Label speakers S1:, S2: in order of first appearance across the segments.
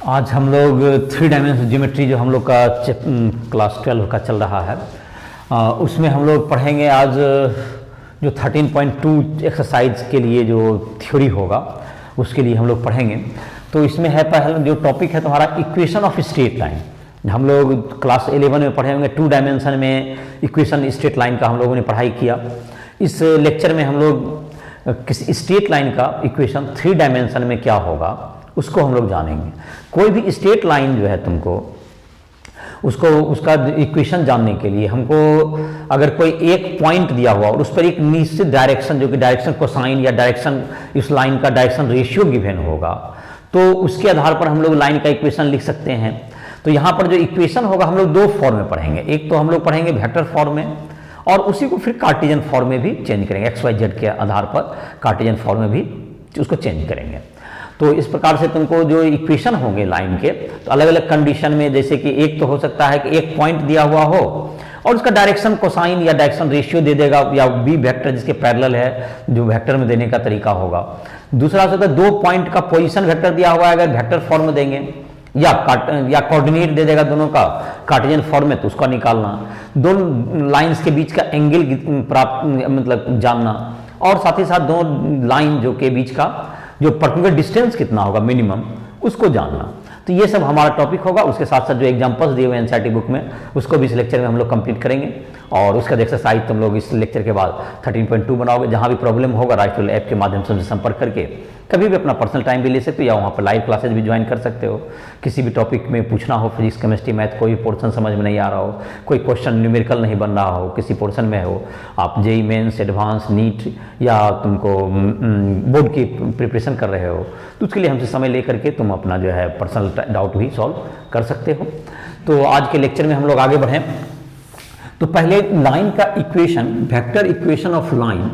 S1: आज हम लोग 3 डायमेंशन ज्योमेट्री जो हम लोग का क्लास 12 का चल रहा है, उसमें हम लोग पढ़ेंगे आज जो 13.2 एक्सरसाइज के लिए जो थ्योरी होगा उसके लिए हम लोग पढ़ेंगे। तो इसमें है पहला जो टॉपिक है तुम्हारा इक्वेशन ऑफ स्ट्रेट लाइन। हम लोग क्लास 11 में पढ़े होंगे 2 डायमेंशन में इक्वेशन स्ट्रेट लाइन का हम लोगों ने पढ़ाई किया। इस लेक्चर में हम लोग किसी स्ट्रेट लाइन का इक्वेशन 3 डायमेंशन में क्या होगा उसको हम लोग जानेंगे। कोई भी स्ट्रेट लाइन जो है तुमको उसको उसका इक्वेशन जानने के लिए हमको अगर कोई एक पॉइंट दिया हुआ और उस पर एक निश्चित डायरेक्शन जो कि डायरेक्शन कोसाइन या डायरेक्शन इस लाइन का डायरेक्शन रेशियो गिवन होगा तो उसके आधार पर हम लोग लाइन का इक्वेशन लिख सकते हैं। तो यहाँ पर जो इक्वेशन होगा हम लोग 2 फॉर्म में पढ़ेंगे। एक तो हम लोग पढ़ेंगे वेक्टर फॉर्म में और उसी को फिर कार्टेशियन फॉर्म में भी चेंज करेंगे। एक्स वाई जेड के आधार पर कार्टेशियन फॉर्म में भी उसको चेंज करेंगे। तो इस प्रकार से तुमको जो इक्वेशन होंगे लाइन के तो अलग अलग कंडीशन में, जैसे कि एक तो हो सकता है कि एक पॉइंट दिया हुआ हो और उसका डायरेक्शन कोसाइन या डायरेक्शन रेशियो दे देगा या बी वेक्टर जिसके पैरेलल है जो वेक्टर में देने का तरीका होगा। दूसरा हो सकता है 2 पॉइंट का पोजीशन वेक्टर दिया हुआ है, अगर वेक्टर फॉर्म में देंगे या कोऑर्डिनेट दे देगा दोनों का कार्टेशियन फॉर्म में तो उसका निकालना, दोनों लाइंस के बीच का एंगल प्राप्त मतलब जानना और साथ ही साथ दोनों लाइन जो के बीच का जो पर्टिकुलर डिस्टेंस कितना होगा मिनिमम उसको जानना। तो ये सब हमारा टॉपिक होगा। उसके साथ साथ जो एग्जांपल्स दिए हुए एनसीईआरटी बुक में उसको भी इस लेक्चर में हम लोग कंप्लीट करेंगे और उसका एक्सरसाइज तुम लोग इस लेक्चर के बाद 13.2 बनाओगे। जहाँ भी प्रॉब्लम होगा राइटफुल ऐप के माध्यम से संपर्क करके कभी भी अपना पर्सनल टाइम भी ले सकते हो या वहाँ पर लाइव क्लासेज भी ज्वाइन कर सकते हो। किसी भी टॉपिक में पूछना हो, फिजिक्स केमिस्ट्री मैथ कोई पोर्शन समझ में नहीं आ रहा हो, कोई क्वेश्चन न्यूमेरिकल नहीं बन रहा हो, किसी पोर्शन में हो, आप जेईई मेंस एडवांस नीट या तुमको बोर्ड की प्रिपरेशन कर रहे हो तो उसके लिए हमसे समय ले करके तुम अपना जो है पर्सनल डाउट भी सॉल्व कर सकते हो। तो आज के लेक्चर में हम लोग आगे बढ़ें तो पहले लाइन का equation, vector equation of line,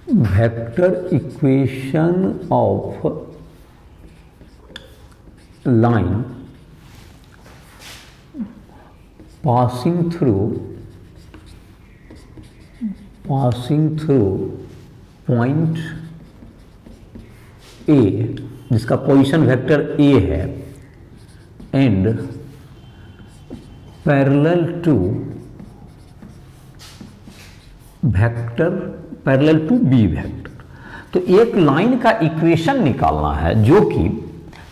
S1: vector equation of line passing through point A जिसका पोजीशन वेक्टर ए है and parallel to vector parallel to B vector. तो एक लाइन का इक्वेशन निकालना है जो कि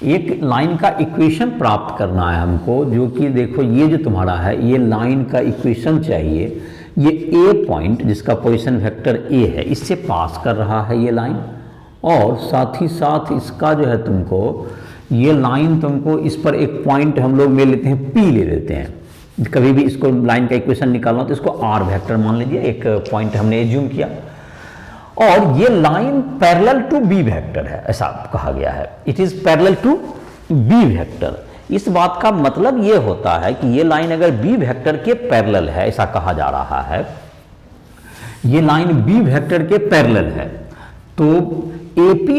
S1: एक लाइन का इक्वेशन प्राप्त करना है हमको, जो कि देखो ये जो तुम्हारा है ये लाइन का इक्वेशन चाहिए। ये ए पॉइंट जिसका पोजीशन वेक्टर ए है इससे पास कर रहा है ये लाइन और साथ ही साथ इसका जो है तुमको ये लाइन तुमको इस पर एक पॉइंट हम लोग ले लेते हैं पी ले लेते हैं। कभी भी इसको लाइन का इक्वेशन निकालना तो इसको आर वेक्टर मान लीजिए, एक पॉइंट हमने एज्यूम किया और ये line parallel to B vector है ऐसा कहा गया है। It is parallel to B vector. इस बात का मतलब ये होता है कि ये लाइन अगर बी वेक्टर के पैरेलल है ऐसा कहा जा रहा है, ये लाइन बी वेक्टर के पैरेलल है तो AP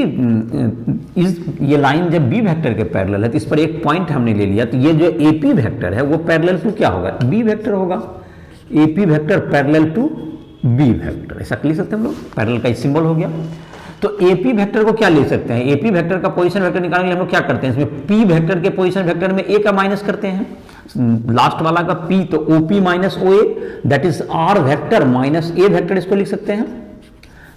S1: ये लाइन जब बी वेक्टर के पैरेलल है तो इस पर एक पॉइंट हमने ले लिया तो ये जो AP वेक्टर है वो पैरेलल टू क्या होगा, बी वेक्टर होगा। AP vector parallel to B vector ऐसा लिख सकते हैं हम लोग, पैरेलल का सिंबल हो गया। तो AP वेक्टर को क्या ले सकते हैं, AP वेक्टर का पोजीशन वेक्टर निकालने के लिए हम लोग क्या करते हैं, इसमें P वेक्टर के पोजीशन वेक्टर में A का माइनस करते हैं, लास्ट वाला का P तो OP minus OA that is R vector minus A vector इसको लिख सकते हैं।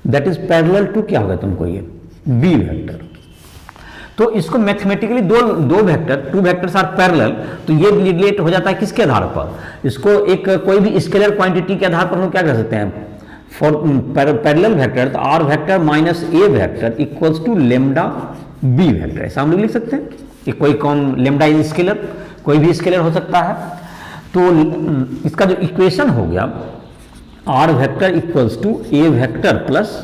S1: दैट इज पैरेलल टू क्या होगा तुमको ये बी वेक्टर। तो इसको मैथमेटिकली दो वेक्टर, 2 वेक्टर्स आर पैरेलल तो ये रिलेट हो जाता है किसके आधार पर, इसको एक कोई भी स्केलर क्वांटिटी के आधार पर हम क्या कर सकते हैं फॉर पैरेलल वेक्टर तो R vector minus A vector equals to lambda B vector ऐसा हम लोग लिख सकते हैं कि कोई कौन लेमडा इज स्केलर, कोई भी स्केलर हो सकता है। तो इसका जो इक्वेशन हो गया R vector equals to A vector plus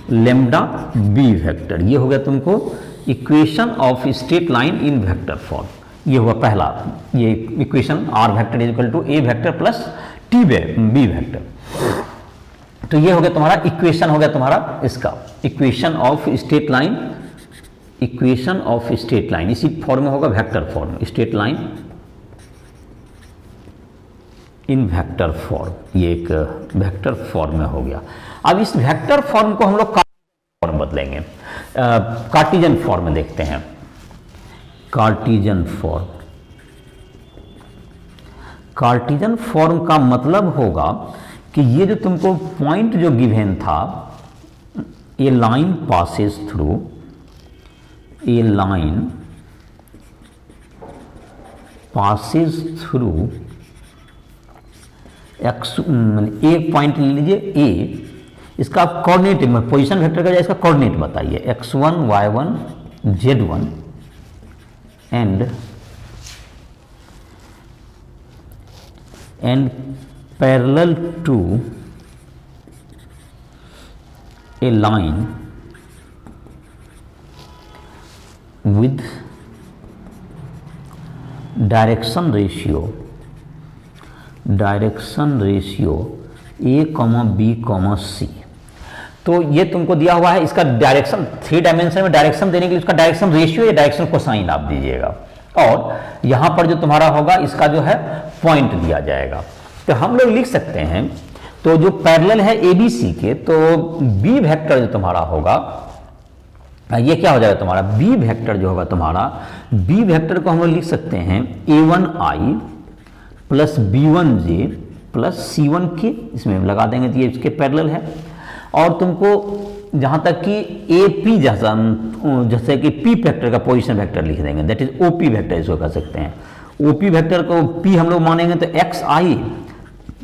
S1: lambda B vector, ये हो गया तुमको equation of straight line in vector form. ये हुआ पहला, ये equation R vector is equal to A vector plus T B vector. तो ये हो गया तुम्हारा इक्वेशन, हो गया तुम्हारा इसका equation of straight line, equation of straight line इसी फॉर्म में होगा vector form, straight line in vector form, ये एक वेक्टर फॉर्म में हो गया। अब इस वेक्टर फॉर्म को हम लोग फॉर्म बदलेंगे। कार्टिजन फॉर्म में देखते हैं। कार्टिजन फॉर्म, कार्टिजन फॉर्म का मतलब होगा कि ये जो तुमको पॉइंट जो गिवन था, ए लाइन पासेस थ्रू, ए लाइन पासेस थ्रू एक्स, एक पॉइंट ले लीजिए ए, इसका कोऑर्डिनेट, पोजीशन वेक्टर का इसका कोऑर्डिनेट बताइए, x1 y1 z1 एंड parallel to a line with direction ratio a, b, c। तो ये तुमको दिया हुआ है, इसका डायरेक्शन 3 डायमेंशन में डायरेक्शन देने के लिए उसका डायरेक्शन रेशियो या डायरेक्शन कोसाइन आप दीजिएगा, और यहां पर जो तुम्हारा होगा इसका जो है पॉइंट दिया जाएगा। तो हम लोग लिख सकते हैं, तो जो पैरेलल है ABC के, तो B वेक्टर जो तुम्हारा होगा, ये क्या हो जाएगा तुम्हारा B वेक्टर जो होगा तुम्हारा, B वेक्टर को हम लोग लिख सकते हैं a1i plus b1j plus c1k, इसमें लगा देंगे तो ये इसके पैरेलल है। और तुमको जहां तक कि AP जैसे कि P वेक्टर का पोजीशन वेक्टर लिख देंगे, दैट इज OP वेक्टर इसको कह सकते हैं। OP वेक्टर को P हम लोग मानेंगे तो xi,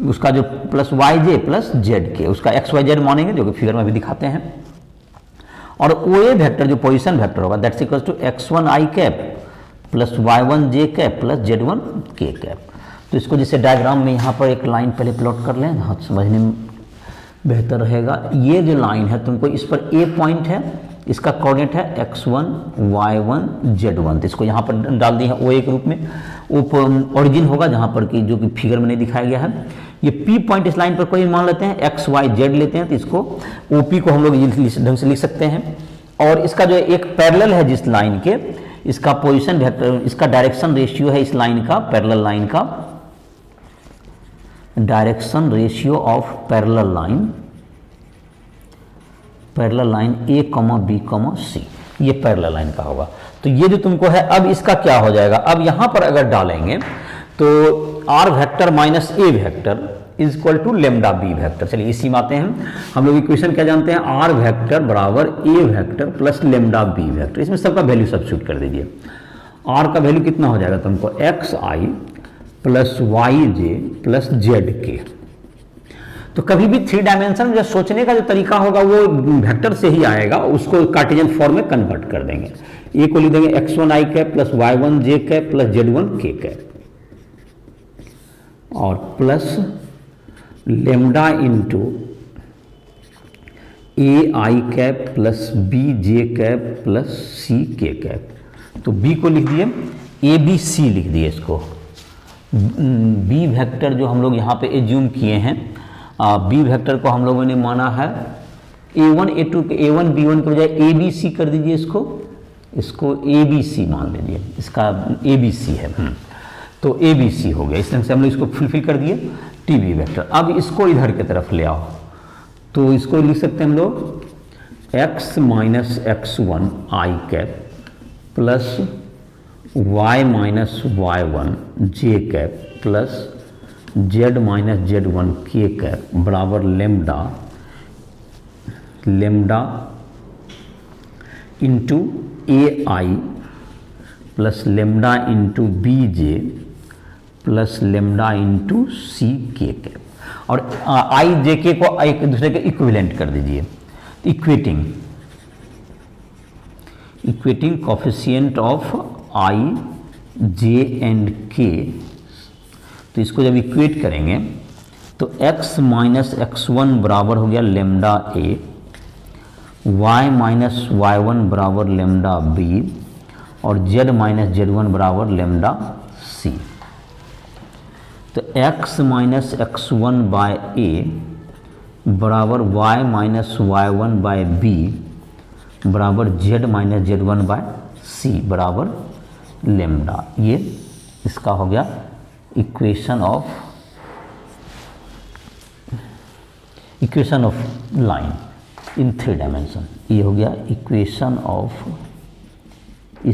S1: उसका जो प्लस yj प्लस zk, उसका xyz मानेंगे, जो कि फिगर में भी दिखाते हैं। और OA वेक्टर जो पोजीशन वेक्टर होगा, that's equals to x1i cap plus y1j cap plus z1k cap. तो इसको जैसे डायग्राम में यहाँ पर एक लाइन पहले प्लॉट कर लें, हाँ समझने में बेहतर रहेगा। ये जो लाइन है तुमको, इस पर A पॉइंट है, इसका कोऑर्डिनेट है x1 y1 z1, तो इसको यहाँ पर डाल दिया है OA के रूप में। ओरिजिन होगा जहाँ पर कि जो कि फिगर में नहीं दिखाया गया है। ये P पॉइंट इस लाइन पर कोई मान लेते हैं, x y z लेते हैं, तो इसको OP को हम लोग इस ढंग से लिख सकते हैं। और इसका जो एक पैरेलल है जिस लाइन के, इसका पोजीशन वेक्टर, इसका डायरेक्शन रेशियो है इस लाइन का, पैरेलल लाइन का direction ratio of parallel line A, B, C, ये पैरेलल लाइन का होगा। तो ये जो तुमको है, अब इसका क्या हो जाएगा, अब यहां पर अगर डालेंगे तो R vector minus A vector is equal to lambda B vector. चलिए इसी में आते हैं, हम लोग इक्वेशन क्या जानते हैं, R वेक्टर बराबर A vector plus lambda B vector. इसमें सबका वैल्यू सब्स्टिट्यूट कर दीजिए। R का वैल्यू कितना हो जाएगा तुमको, xi plus yj plus zk। तो कभी भी 3 डायमेंशन जो सोचने का जो तरीका होगा वो वेक्टर से ही आएगा, उसको कार्टेशियन फॉर्म में कन्वर्ट कर देंगे। ए को लिख देंगे x1i cap plus y1j cap plus z1k cap, और plus lambda into ai cap plus bj cap plus ck cap. तो b को लिख दिए, abc लिख दिए इसको। b वेक्टर जो हम लोग यहाँ पे एज्यूम किए हैं, b वेक्टर को हम लोगों ने माना है a1 a2 के a1 b1 के बजाय abc कर दीजिए, इसको abc मान लीजिए, इसका abc है। तो abc हो गया। इस तरह से हम लोग इसको फुलफिल कर दिए tb वेक्टर। अब इसको इधर की तरफ ले आओ, तो इसको लिख सकते हैं हम लोग x minus x1 i cap plus y minus y1 j cap plus z minus z1 k cap बराबर lambda into ai plus lambda into bj plus lambda into c k cap. और i j k को एक दूसरे के equivalent कर दीजिए, equating coefficient of i j and k। तो इसको जब इक्वेट करेंगे तो x माइनस x1 बराबर हो गया lambda a, y minus y1 बराबर लेमडा b, और z माइनस z1 बराबर लेमडा c। तो x minus x1 by a बराबर y minus y1 by b बराबर z minus z1 by c बराबर लेमडा। ये इसका हो गया equation of line. In 3 dimension. ये हो गया equation of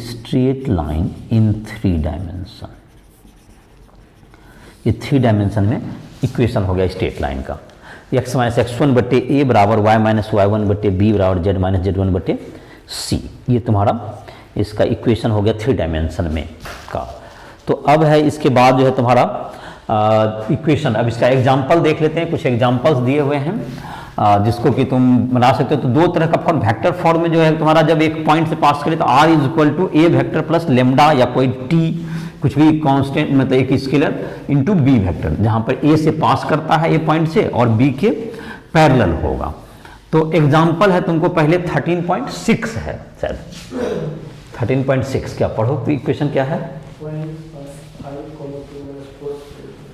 S1: straight line in 3 dimension. ये 3 डायमेंशन में इक्वेशन हो गया स्ट्रेट लाइन का। x माइनस x1 बटे ए बराबर y माइनस y1 बटे बी बराबर z माइनस z1 बटे सी। ये तुम्हारा इसका इक्वेशन हो गया 3 डायमेंशन में का। तो अब है इसके बाद जो है तुम्हारा इक्वेशन। अब इसका एग्जाम्पल देख लेते हैं। कुछ एग्जाम्पल्स दिए हुए हैं जिसको कि तुम बना सकते हो। तो 2 तरह का फॉर्म, वेक्टर फॉर्म में जो है तुम्हारा जब एक पॉइंट से पास करें तो r is equal to A vector plus lambda या कोई t कुछ भी कांस्टेंट मतलब एक स्केलर इनटू b वेक्टर, जहां पर a से पास करता है a पॉइंट से और b के पैरेलल होगा। तो एग्जाम्पल है तुमको पहले 13.6 है शायद 13.6 क्या पढ़ो तो इक्वेशन क्या है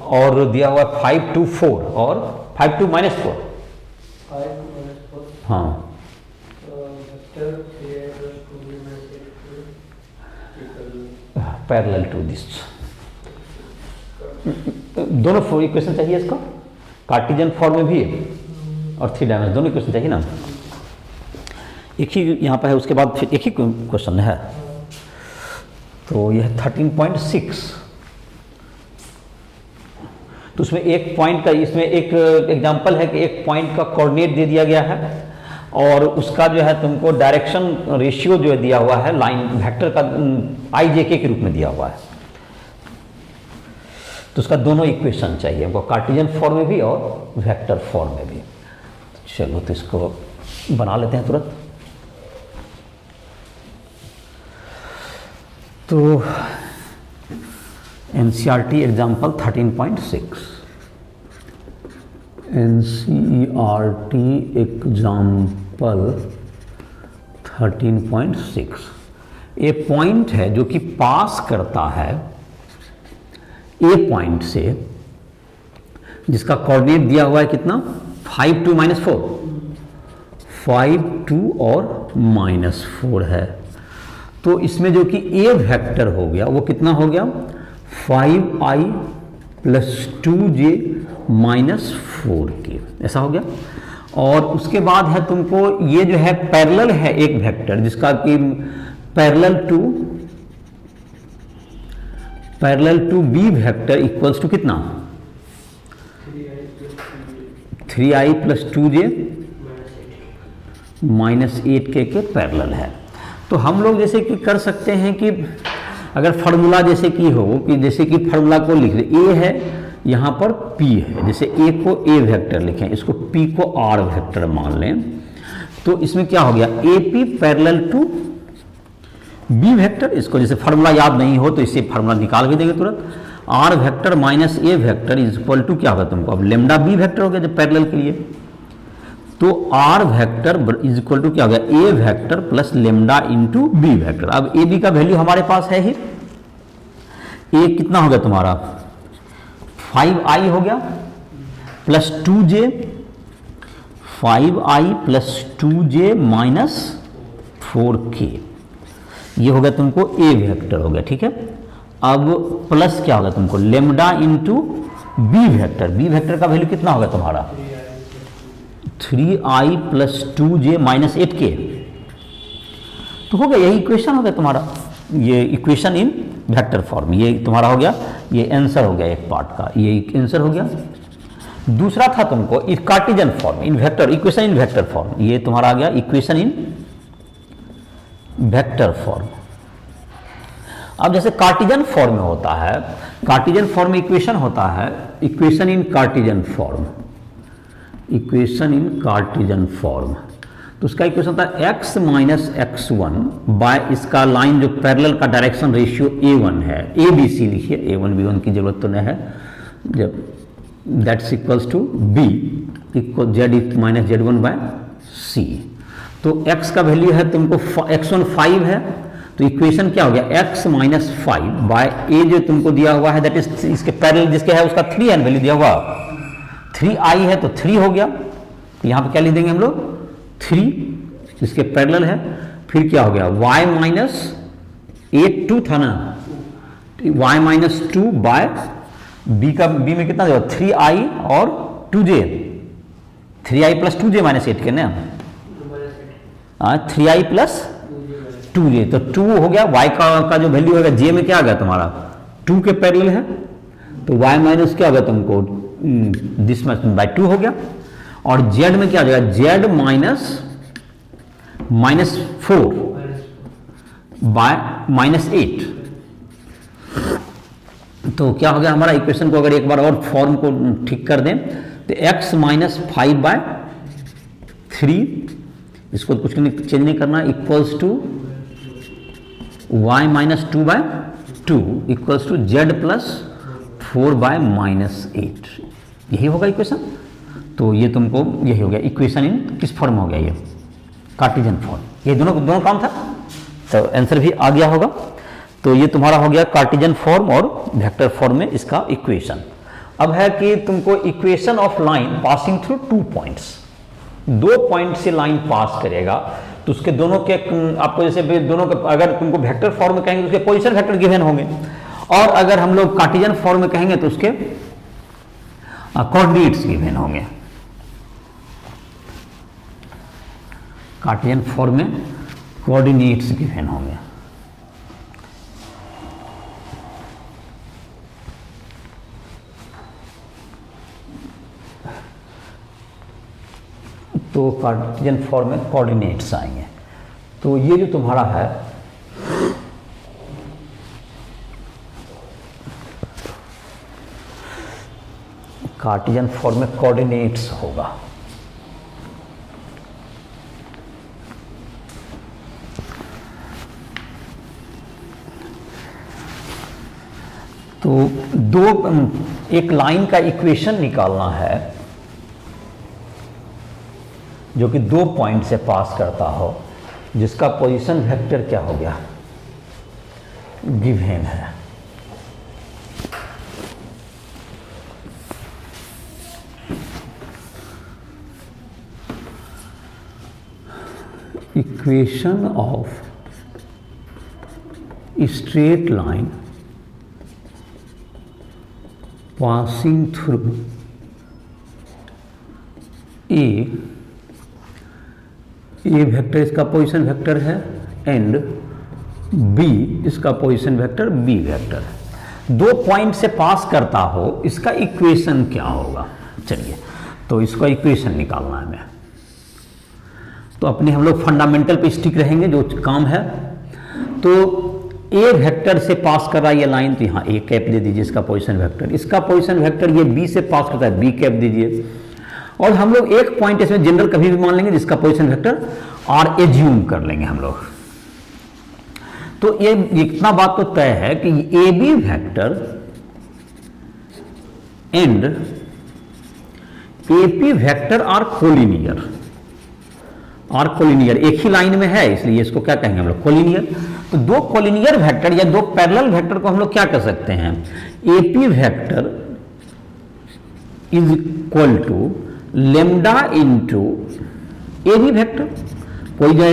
S1: और दिया हुआ 5 to 4 और 5 to -4। हाँ पैरेलल टू दिस। दोनों इक्वेशन चाहिए इसका, कार्टेशियन फॉर्म में भी है और 3 डायमेंशन दोनों इक्वेशन चाहिए ना। एक ही यहाँ पर है, उसके बाद फिर एक ही क्वेश्चन है। तो यह 13.6। तो उसमें एक पॉइंट का, इसमें एक एग्जांपल है कि एक पॉइंट का कोऑर्डिनेट दे दिया गया है और उसका जो है तुमको डायरेक्शन रेशियो जो है दिया हुआ है लाइन वेक्टर का IJK के रूप में दिया हुआ है। तो उसका दोनों इक्वेशन चाहिए हमको, कार्टेशियन फॉर्म में भी और वेक्टर फॉर्म में भी। चलो तो इसको बना लेते हैं तुरंत। तो NCERT एग्जाम्पल 13.6। NCERT एग्जाम्पल 13.6 ए पॉइंट है जो कि पास करता है ए पॉइंट से, जिसका कोऑर्डिनेट दिया हुआ है कितना 5 to -4, 5 2 और -4 है। तो इसमें जो कि ए वेक्टर हो गया वो कितना हो गया 5i + 2j - 4k, ऐसा हो गया। और उसके बाद है तुमको ये जो है पैरेलल है एक वेक्टर जिसका कि parallel to B vector equals to कितना 3i + 2j - 8k के पैरेलल है। तो हम लोग जैसे कि कर सकते हैं कि अगर फार्मूला जैसे कि हो कि जैसे कि फार्मूला को लिख दे, ए है यहाँ पर p है, जैसे a को a वेक्टर लिखें, इसको p को r वेक्टर मान लें। तो इसमें क्या हो गया AP parallel to b vector. इसको जैसे फार्मूला याद नहीं हो तो इससे फार्मूला निकाल भी देंगे तुरंत। r vector minus a vector is equal to क्या होगा तुमको, अब लेमडा b वेक्टर हो गया जब पैरेलल के लिए। तो r vector is equal to क्या हो गया a vector plus lambda into b vector. अब a b का वैल्यू हमारे पास है ही, a कितना हो गया तुम्हारा 5i हो गया plus 2j, 5i + 2j - 4k, ये हो गया तुमको a वेक्टर हो गया, ठीक है। अब प्लस क्या होगा तुमको lambda into b vector, b vector का वैल्यू कितना होगा तुम्हारा 3i + 2j - 8k। तो हो गया, यही इक्वेशन हो गया तुम्हारा, ये इक्वेशन इन वेक्टर फॉर्म। ये तुम्हारा हो गया, ये आंसर हो गया एक पार्ट का, ये आंसर हो गया। दूसरा था तुमको Cartesian form in vector, equation in vector form, ये तुम्हारा आ गया इक्वेशन इन वेक्टर फॉर्म। अब जैसे कार्टेशियन फॉर्म में होता है, कार्टेशियन फॉर्म में इक्वेशन होता है equation in Cartesian form, equation in Cartesian form. तो उसका इक्वेशन होता है x - x1 बाय इसका लाइन जो पैरेलल का डायरेक्शन रेशियो a1 है, ABC लिखिए, a1 b1 की जरूरत तो नहीं है, जब that's equals to b equal z - z1 by c। तो x का वैल्यू है तुमको x1 5 है, तो इक्वेशन क्या हो गया x - 5 बाय a जो तुमको दिया हुआ है दैट इज इसके पैरेलल जिसके है उसका 3 वैल्यू दिया हुआ 3i है तो 3 हो गया। यहाँ पे क्या लिख देंगे हम लोग 3 इसके पैरेलल है, फिर क्या हो गया y - 8 2 था ना, y - 2 बाय b का b में कितना देगा 3i और 2j, 3i + 2j - 8 के ना, 3i प्लस 2j, तो 2 हो गया, y का जो वैल्यू होगा j में क्या आ गया तुम्हारा 2 के पैरेलल है, तो y माइनस क्या होगा तुमको दिस मच बाय 2 हो गया, और z में क्या आ जाएगा z माइनस 4 बाय -8। तो क्या हो गया हमारा इक्वेशन को अगर एक बार और फॉर्म को ठीक कर दें तो x माइनस 5/3, इसको कुछ चेंज नहीं करना, equals to y minus 2/2 equals to z plus 4/-8, यही होगा इक्वेशन। तो ये तुमको यही हो गया इक्वेशन इन किस फॉर्म हो गया, ये कार्टेशियन फॉर्म, ये दोनों काम था, तो आंसर भी आ गया होगा। तो ये तुम्हारा हो गया कार्टेशियन फॉर्म और वेक्टर फॉर्म में इसका इक्वेशन। अब है कि तुमको equation of line passing through 2 points, 2 point से लाइन पास करेगा, तो उसके दोनों के आपको जैसे दोनों के अगर तुमको वेक्टर फॉर्म में कहेंगे तो उसके पोजीशन वेक्टर गिवन होंगे, और अगर हम लोग कार्टेशियन फॉर्म में कहेंगे तो उसके कोऑर्डिनेट्स गिवन होंगे। कार्टेशियन फॉर्म में कोऑर्डिनेट्स गिवन होंगे। तो कार्टेशियन फॉर्म में कोऑर्डिनेट्स आएंगे। तो ये जो तुम्हारा है कार्टेशियन फॉर्म में कोऑर्डिनेट्स होगा। तो एक लाइन का इक्वेशन निकालना है जो कि 2 पॉइंट से पास करता हो, जिसका पोजीशन वेक्टर क्या हो गया गिवन है। Equation of straight line passing through a vector इसका पोजीशन वेक्टर है एंड बी इसका पोजीशन वेक्टर बी वेक्टर है। 2 पॉइंट से पास करता हो, इसका इक्वेशन क्या होगा। चलिए तो इसका इक्वेशन निकालना है हमें, तो अपने हम लोग फंडामेंटल पे स्टिक रहेंगे जो काम है। तो ए वेक्टर से पास कर रहा है ये लाइन, तो यहाँ ए कैप दे दीजिए इसका पोजीशन वेक्टर, इसका पोजीशन वेक्टर ये बी से पास करता है बी कैप दीजिए, और हम लोग एक पॉइंट इसमें जनरल कभी भी मान लेंगे जिसका पोजीशन वेक्टर आर एज्यूम कर लेंगे हम लोग। तो ये इतना बात तो तय है कि A B vector and A P vector are collinear, are collinear एक ही लाइन में है, इसलिए इसको क्या कहेंगे हम लोग कोलिनियर। तो 2 कोलिनियर वेक्टर या 2 पैरेलल वेक्टर को हम लोग क्या कर सकते हैं, A P vector is equal to lambda into A B vector, कोई जो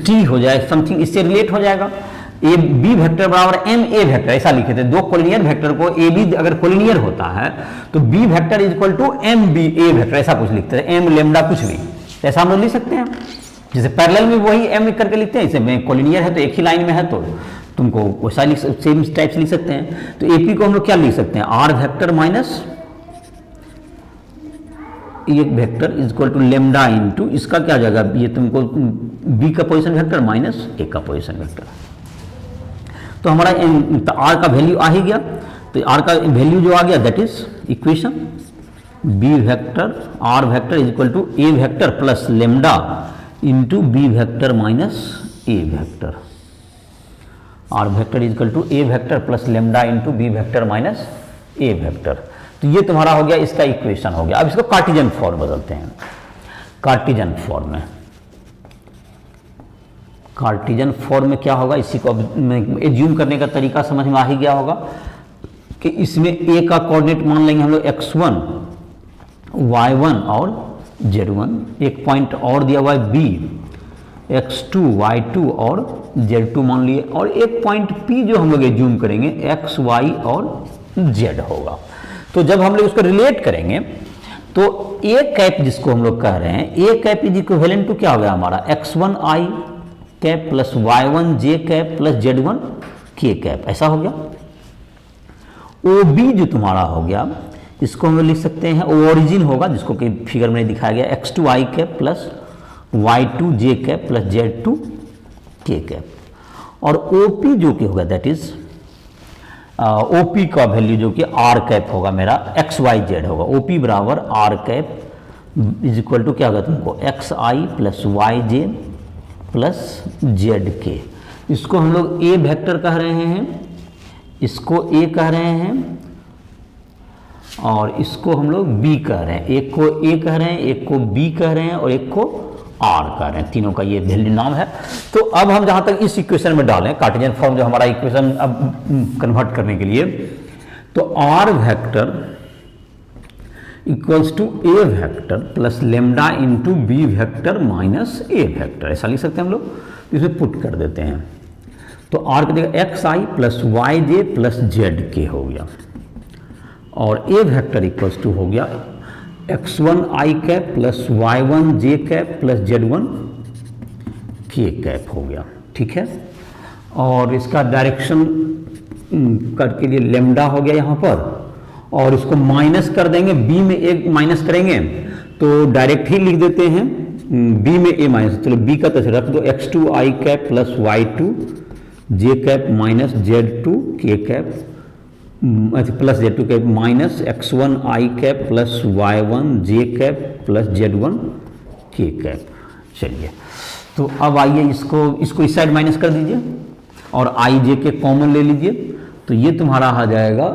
S1: टी हो जाए समथिंग इससे रिलेट हो जाएगा, ए बी वेक्टर बराबर एम ए वेक्टर, ऐसा लिखे थे। 2 कोलिनियर वेक्टर को ए बी अगर कोलिनियर होता है तो B vector is equal to M B A vector, ऐसा कुछ लिखते थे, एम लेमडा कुछ भी, ऐसा हम लोग लिख सकते हैं। जैसे पैरेलल में वही एम करके लिखते हैं, इसे में कोलिनियर है तो एक ही लाइन में है तो तुमको वैसा सेम टाइप से लिख सकते हैं। तो एपी को हम लोग क्या लिख सकते हैं, आर वेक्टर माइनस ये vector is equal to lambda into इसका क्या आ जाएगा, ये तुमको बी का पोजीशन वेक्टर माइनस ए का पोजीशन वेक्टर। तो हमारा आर का वैल्यू आ ही गया, तो आर का वैल्यू जो आ गया that is equation B vector R vector is equal to A vector plus lambda into B vector minus A vector, R vector is equal to A vector plus lambda into B vector minus A vector. तो ये तुम्हारा हो गया, इसका equation हो गया। अब इसको कार्टेशियन फॉर्म बदलते हैं, कार्टेशियन फॉर्म में, कार्टेशियन फॉर्म में क्या होगा, इसी को एज्यूम करने का तरीका समझ में आ ही गया होगा कि इसमें ए का कोऑर्डिनेट मान लेंगे हम लोग x1 y1 और z1, एक पॉइंट और दिया हुआ है b x2 y2 और z2 मान लिए, और एक पॉइंट p जो हम लोग एज्यूम करेंगे x y और z होगा। तो जब हम लोग उसको रिलेट करेंगे तो ए कैप जिसको हम लोग कह रहे हैं, A cap is equivalent to क्या हो गया हमारा, x1 i cap plus y1 j cap plus z1 k cap, ऐसा हो गया। ओ बी जो तुम्हारा हो गया, इसको हम लोग लिख सकते हैं, ओरिजिन होगा जिसको कि फिगर में दिखाया गया, x2 i cap plus y2 j cap plus z2 k cap. और OP जो कि होगा दैट इज OP का वैल्यू जो कि r कैप होगा मेरा, XYZ होगा। OP बराबर r cap is equal to क्या होगा तुमको, XI plus YJ plus ZK। इसको हम लोग A वेक्टर कह रहे हैं, इसको A कह रहे हैं, और इसको हम लोग B कह रहे हैं। एक को A कह रहे हैं, एक को B कह रहे हैं, और एक को R कह रहे हैं। तीनों का ये वैल्यू नाम है। तो अब हम जहां तक इस इक्वेशन में डालें, कार्टेशियन फॉर्म जो हमारा इक्वेशन अब कन्वर्ट करने के लिए, तो R vector equals to A vector plus lambda into B vector minus A vector, ऐसा लिख सकते हैं हम लोग। इसमें पुट कर देते हैं, तो R की जगह XI plus YJ plus ZK हो गया, और A वेक्टर इक्वल्स टू हो गया x1 i cap plus y1 j cap plus z1 k cap हो गया, ठीक है। और इसका डायरेक्शन करके लिए लेमडा हो गया यहाँ पर, और इसको माइनस कर देंगे, b में एक माइनस करेंगे तो डायरेक्ट ही लिख देते हैं b में a माइनस, चलो b का तरह रख दो, x2 i cap plus y2 j cap minus z2 k cap plus Z2 cap minus x1 i cap plus y1 j cap plus z1 k cap. चलिए, तो अब आइए इसको इस साइड माइनस कर दीजिए और i j के कॉमन ले लीजिए, तो ये तुम्हारा आ जाएगा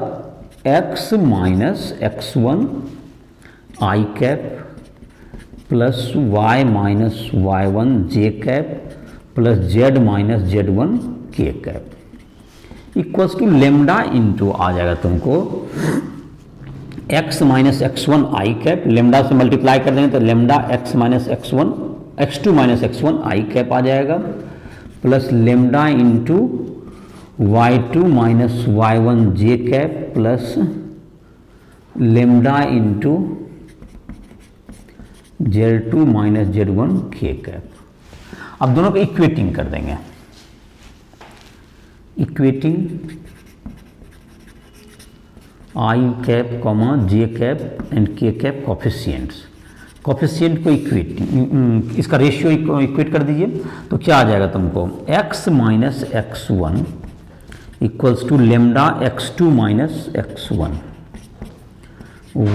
S1: x minus x1 i cap plus y minus y1 j cap plus z minus z1 k cap equals to lambda into आ जाएगा तुमको x minus x1 i cap, lambda से मल्टीप्लाई कर देंगे तो lambda x minus x2 minus x1 i cap आ जाएगा, plus lambda into y2 minus y1 j cap plus lambda into z2 minus z1 k cap. अब दोनों को equating कर देंगे, equating i cap comma j cap and k cap coefficients, coefficient को equate, इसका ratio equate कर दीजिए, तो क्या आ जाएगा तुमको x minus x1 equals to lambda x2 minus x1,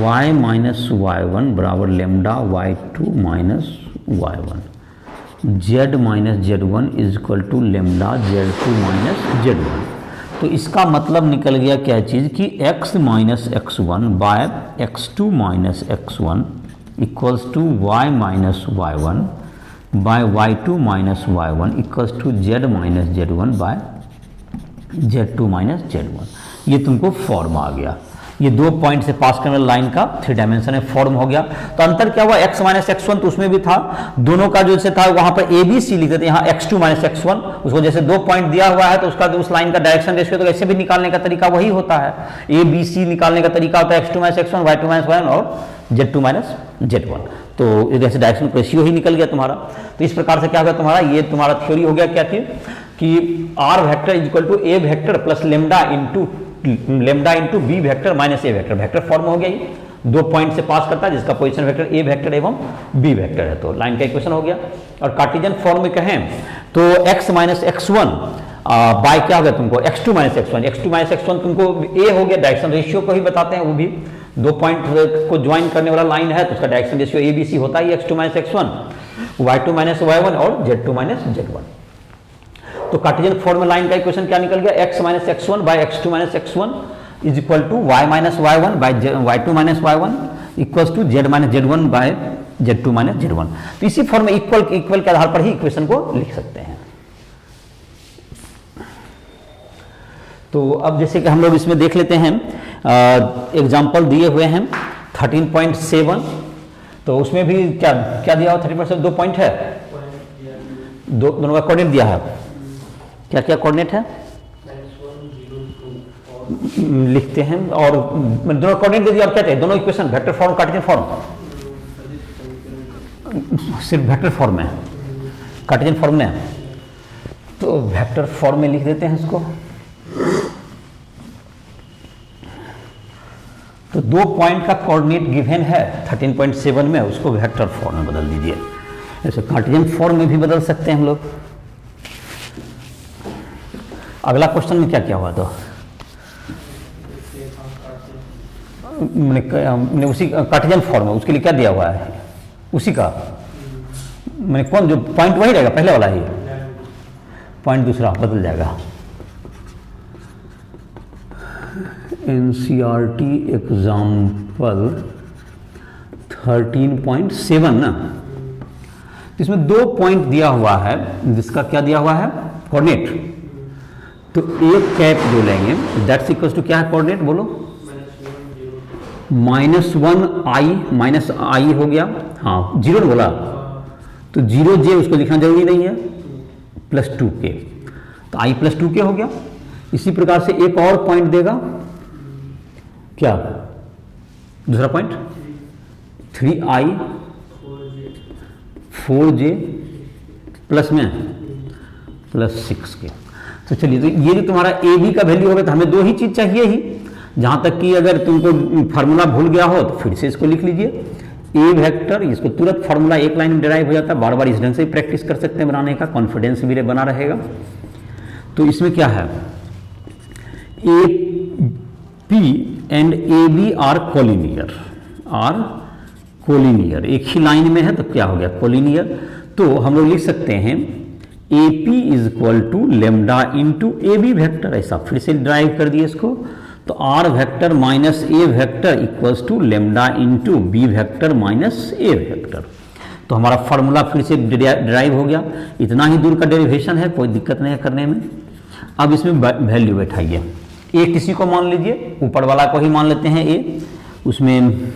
S1: y minus y1 बराबर lambda y2 minus y1, z minus z1 is equal to lambda z2 minus z1। तो इसका मतलब निकल गया क्या चीज़ कि x minus x1 by x2 minus x1 equals to y minus y1 by y2 minus y1 equals to z minus z1 by z2 minus z1। ये तुमको फॉर्म आ गया, ये दो पॉइंट से पास करने वाली लाइन का 3 डायमेंशन में फॉर्म हो गया। तो अंतर क्या हुआ, x माइनस x1 तो उसमें भी था, दोनों का जो से था वहां पर a b c लिख देते, यहाँ x2 माइनस x1, उसको जैसे 2 पॉइंट दिया हुआ है तो उसका उस लाइन का डायरेक्शन रेशियो तो ऐसे भी निकालने का तरीका वही होता है, a b c निकालने का तरीका होता है x2 minus x1 y2 minus y1 और z2 माइनस z1। तो जैसे डायरेक्शन रेशियो ही निकल गया तुम्हारा। तो इस प्रकार से क्या होगा तुम्हारा, ये तुम्हारा थ्योरी हो गया क्या थी कि r vector is equal to a vector plus lambda into b vector minus a vector, vector form हो गया। ये 2 पॉइंट से पास करता है जिसका पोजीशन वेक्टर a वेक्टर एवं b वेक्टर है, तो लाइन का इक्वेशन हो गया। और कार्टेशियन फॉर्म में कहें तो x माइनस x1 बाय क्या हो गया तुमको x2 माइनस x1 तुमको a हो गया, डायरेक्शन रेशियो को ही बताते हैं, वो भी 2 पॉइंट को ज्वाइन करने वाला लाइन है तो उसका direction ratio a b c होता है x2 minus x1 y2 minus y1 और z2 माइनस z1। तो कार्टेशियन फॉर्म में लाइन का इक्वेशन क्या निकल गया, x minus x1 by x2 minus x1 is equal to y minus y1 by y2 minus y1 equals to z minus z1 by z2 minus z1। तो इसी form में equal के आधार पर ही इक्वेशन को लिख सकते हैं। तो अब जैसे कि हम लोग इसमें देख लेते हैं, एग्जाम्पल दिए हुए हैं 13.7, तो उसमें भी क्या क्या दिया हुआ 13.7 2 पॉइंट है, दोनों का कोऑर्डिनेट दिया है, क्या क्या कोऑर्डिनेट है लिखते हैं, और दोनों कोऑर्डिनेट दे दिया और क्या थे दोनों equation vector form Cartesian form, सिर्फ वेक्टर फॉर्म में, कार्टेशियन फॉर्म में, तो वेक्टर फॉर्म में लिख देते हैं इसको। तो 2 पॉइंट का कोऑर्डिनेट गिवन है 13.7 में, उसको वेक्टर फॉर्म में बदल दीजिए। ऐसे कार्टेशियन फॉर्म में भी बदल सकते हैं हम लोग। अगला क्वेश्चन में क्या क्या हुआ, तो मैंने उसी कार्टेशियन फॉर्म है, उसके लिए क्या दिया हुआ है, उसी का मैंने कौन, जो पॉइंट वही रहेगा पहले वाला ही, पॉइंट दूसरा बदल जाएगा। NCERT एग्जाम्पल 13.7 ना, इसमें 2 पॉइंट दिया हुआ है, जिसका क्या दिया हुआ है, कोऑर्डिनेट। तो एक कैप जो लेंगे दैट्स इक्वल्स टू क्या है कोऑर्डिनेट, बोलो, -1i हो गया, हाँ 0 बोला, तो 0j उसको लिखना जरूरी नहीं है, +2k, तो i +2k हो गया। इसी प्रकार से एक और पॉइंट देगा, क्या दूसरा पॉइंट, 3i 4j प्लस में +6k। तो चलिए, तो ये जो तुम्हारा ए बी का वैल्यू होगा, तो हमें 2 ही चीज चाहिए ही, जहां तक कि अगर तुमको फार्मूला भूल गया हो तो फिर से इसको लिख लीजिए, ए वेक्टर, इसको तुरंत फार्मूला एक लाइन में डिराइव हो जाता है, बार बार इस ढंग से प्रैक्टिस कर सकते हैं बनाने का, कॉन्फिडेंस भी बना रहेगा। तो इसमें क्या है, A P and A B are collinear, एक ही लाइन में है, तो क्या हो गया, कोलिनियर। तो हम लोग लिख सकते हैं A P is equal to lambda into A B vector, ऐसा फिर से ड्राइव कर दिए इसको। तो R vector minus A vector equals to lambda into B vector minus A vector. तो हमारा फॉर्मूला फिर से ड्राइव हो गया, इतना ही दूर का डेरिवेशन है, कोई दिक्कत नहीं है करने में। अब इसमें वैल्यू बैठाइए, ए किसी को मान लीजिए, ऊपर वाला को ही मान लेते हैं ए, उसमें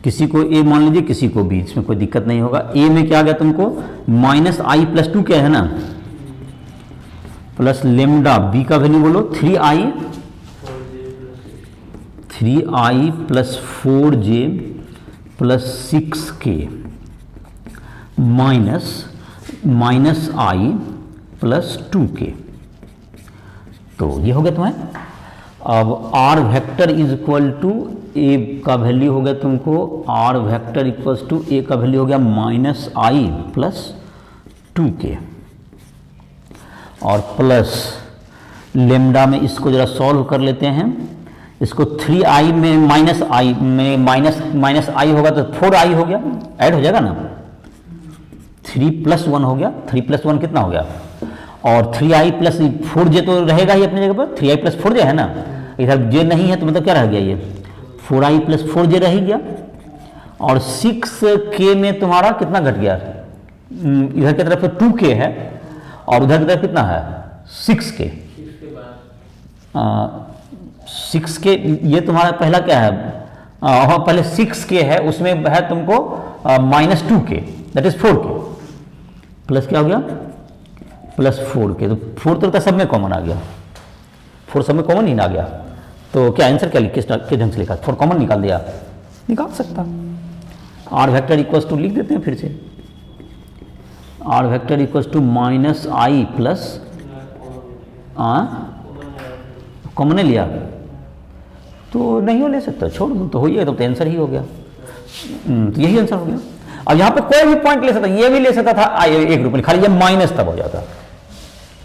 S1: किसी को ए मान लीजिए, किसी को बी, इसमें कोई दिक्कत नहीं होगा। ए में क्या आ गया तुमको, -i +2 क्या है ना, प्लस लेमडा, बी का वैल्यू बोलो 3i + 4j + 6k -i + 2k। तो ये हो गया तुम्हें। अब R vector is equal to A का वैल्यू हो गया तुमको, R vector equals to A का वैल्यू हो गया -i + 2k, और प्लस लेमडा में इसको जरा सॉल्व कर लेते हैं। इसको 3i में -i में माइनस आई होगा तो 4i हो गया, ऐड हो जाएगा ना, 3 + 1 हो गया, 3 + 1 कितना हो गया, और 3i + 4j तो रहेगा ही अपनी जगह पर, 3i + 4j है ना, इधर j नहीं है तो मतलब क्या रह गया, ये 4i + 4j रह गया। और 6k में तुम्हारा कितना घट गया, इधर की तरफ 2k है और उधर की तरफ कितना है 6k, 6k, ये तुम्हारा पहला क्या है, हाँ पहले 6k है, उसमें है तुमको -2k that is 4k, plus क्या हो गया +4k, तो 4 तो सब में कॉमन आ गया, 4 सब में कॉमन ही ना आ गया, तो क्या आंसर क्या किस ढंग से लिखा, 4 कॉमन निकाल दिया, निकाल सकता। आर वेक्टर इक्वल्स टू लिख देते हैं फिर से, R vector equals to -i plus common ने लिया तो नहीं हो ले सकता, छोड़ दो, तो हो ही है, तो आंसर ही हो गया, तो यही आंसर हो गया। अब यहाँ पे कोई भी पॉइंट ले सकता, ये भी ले सकता था, एक रूप में खाली ये माइनस तब हो जाता,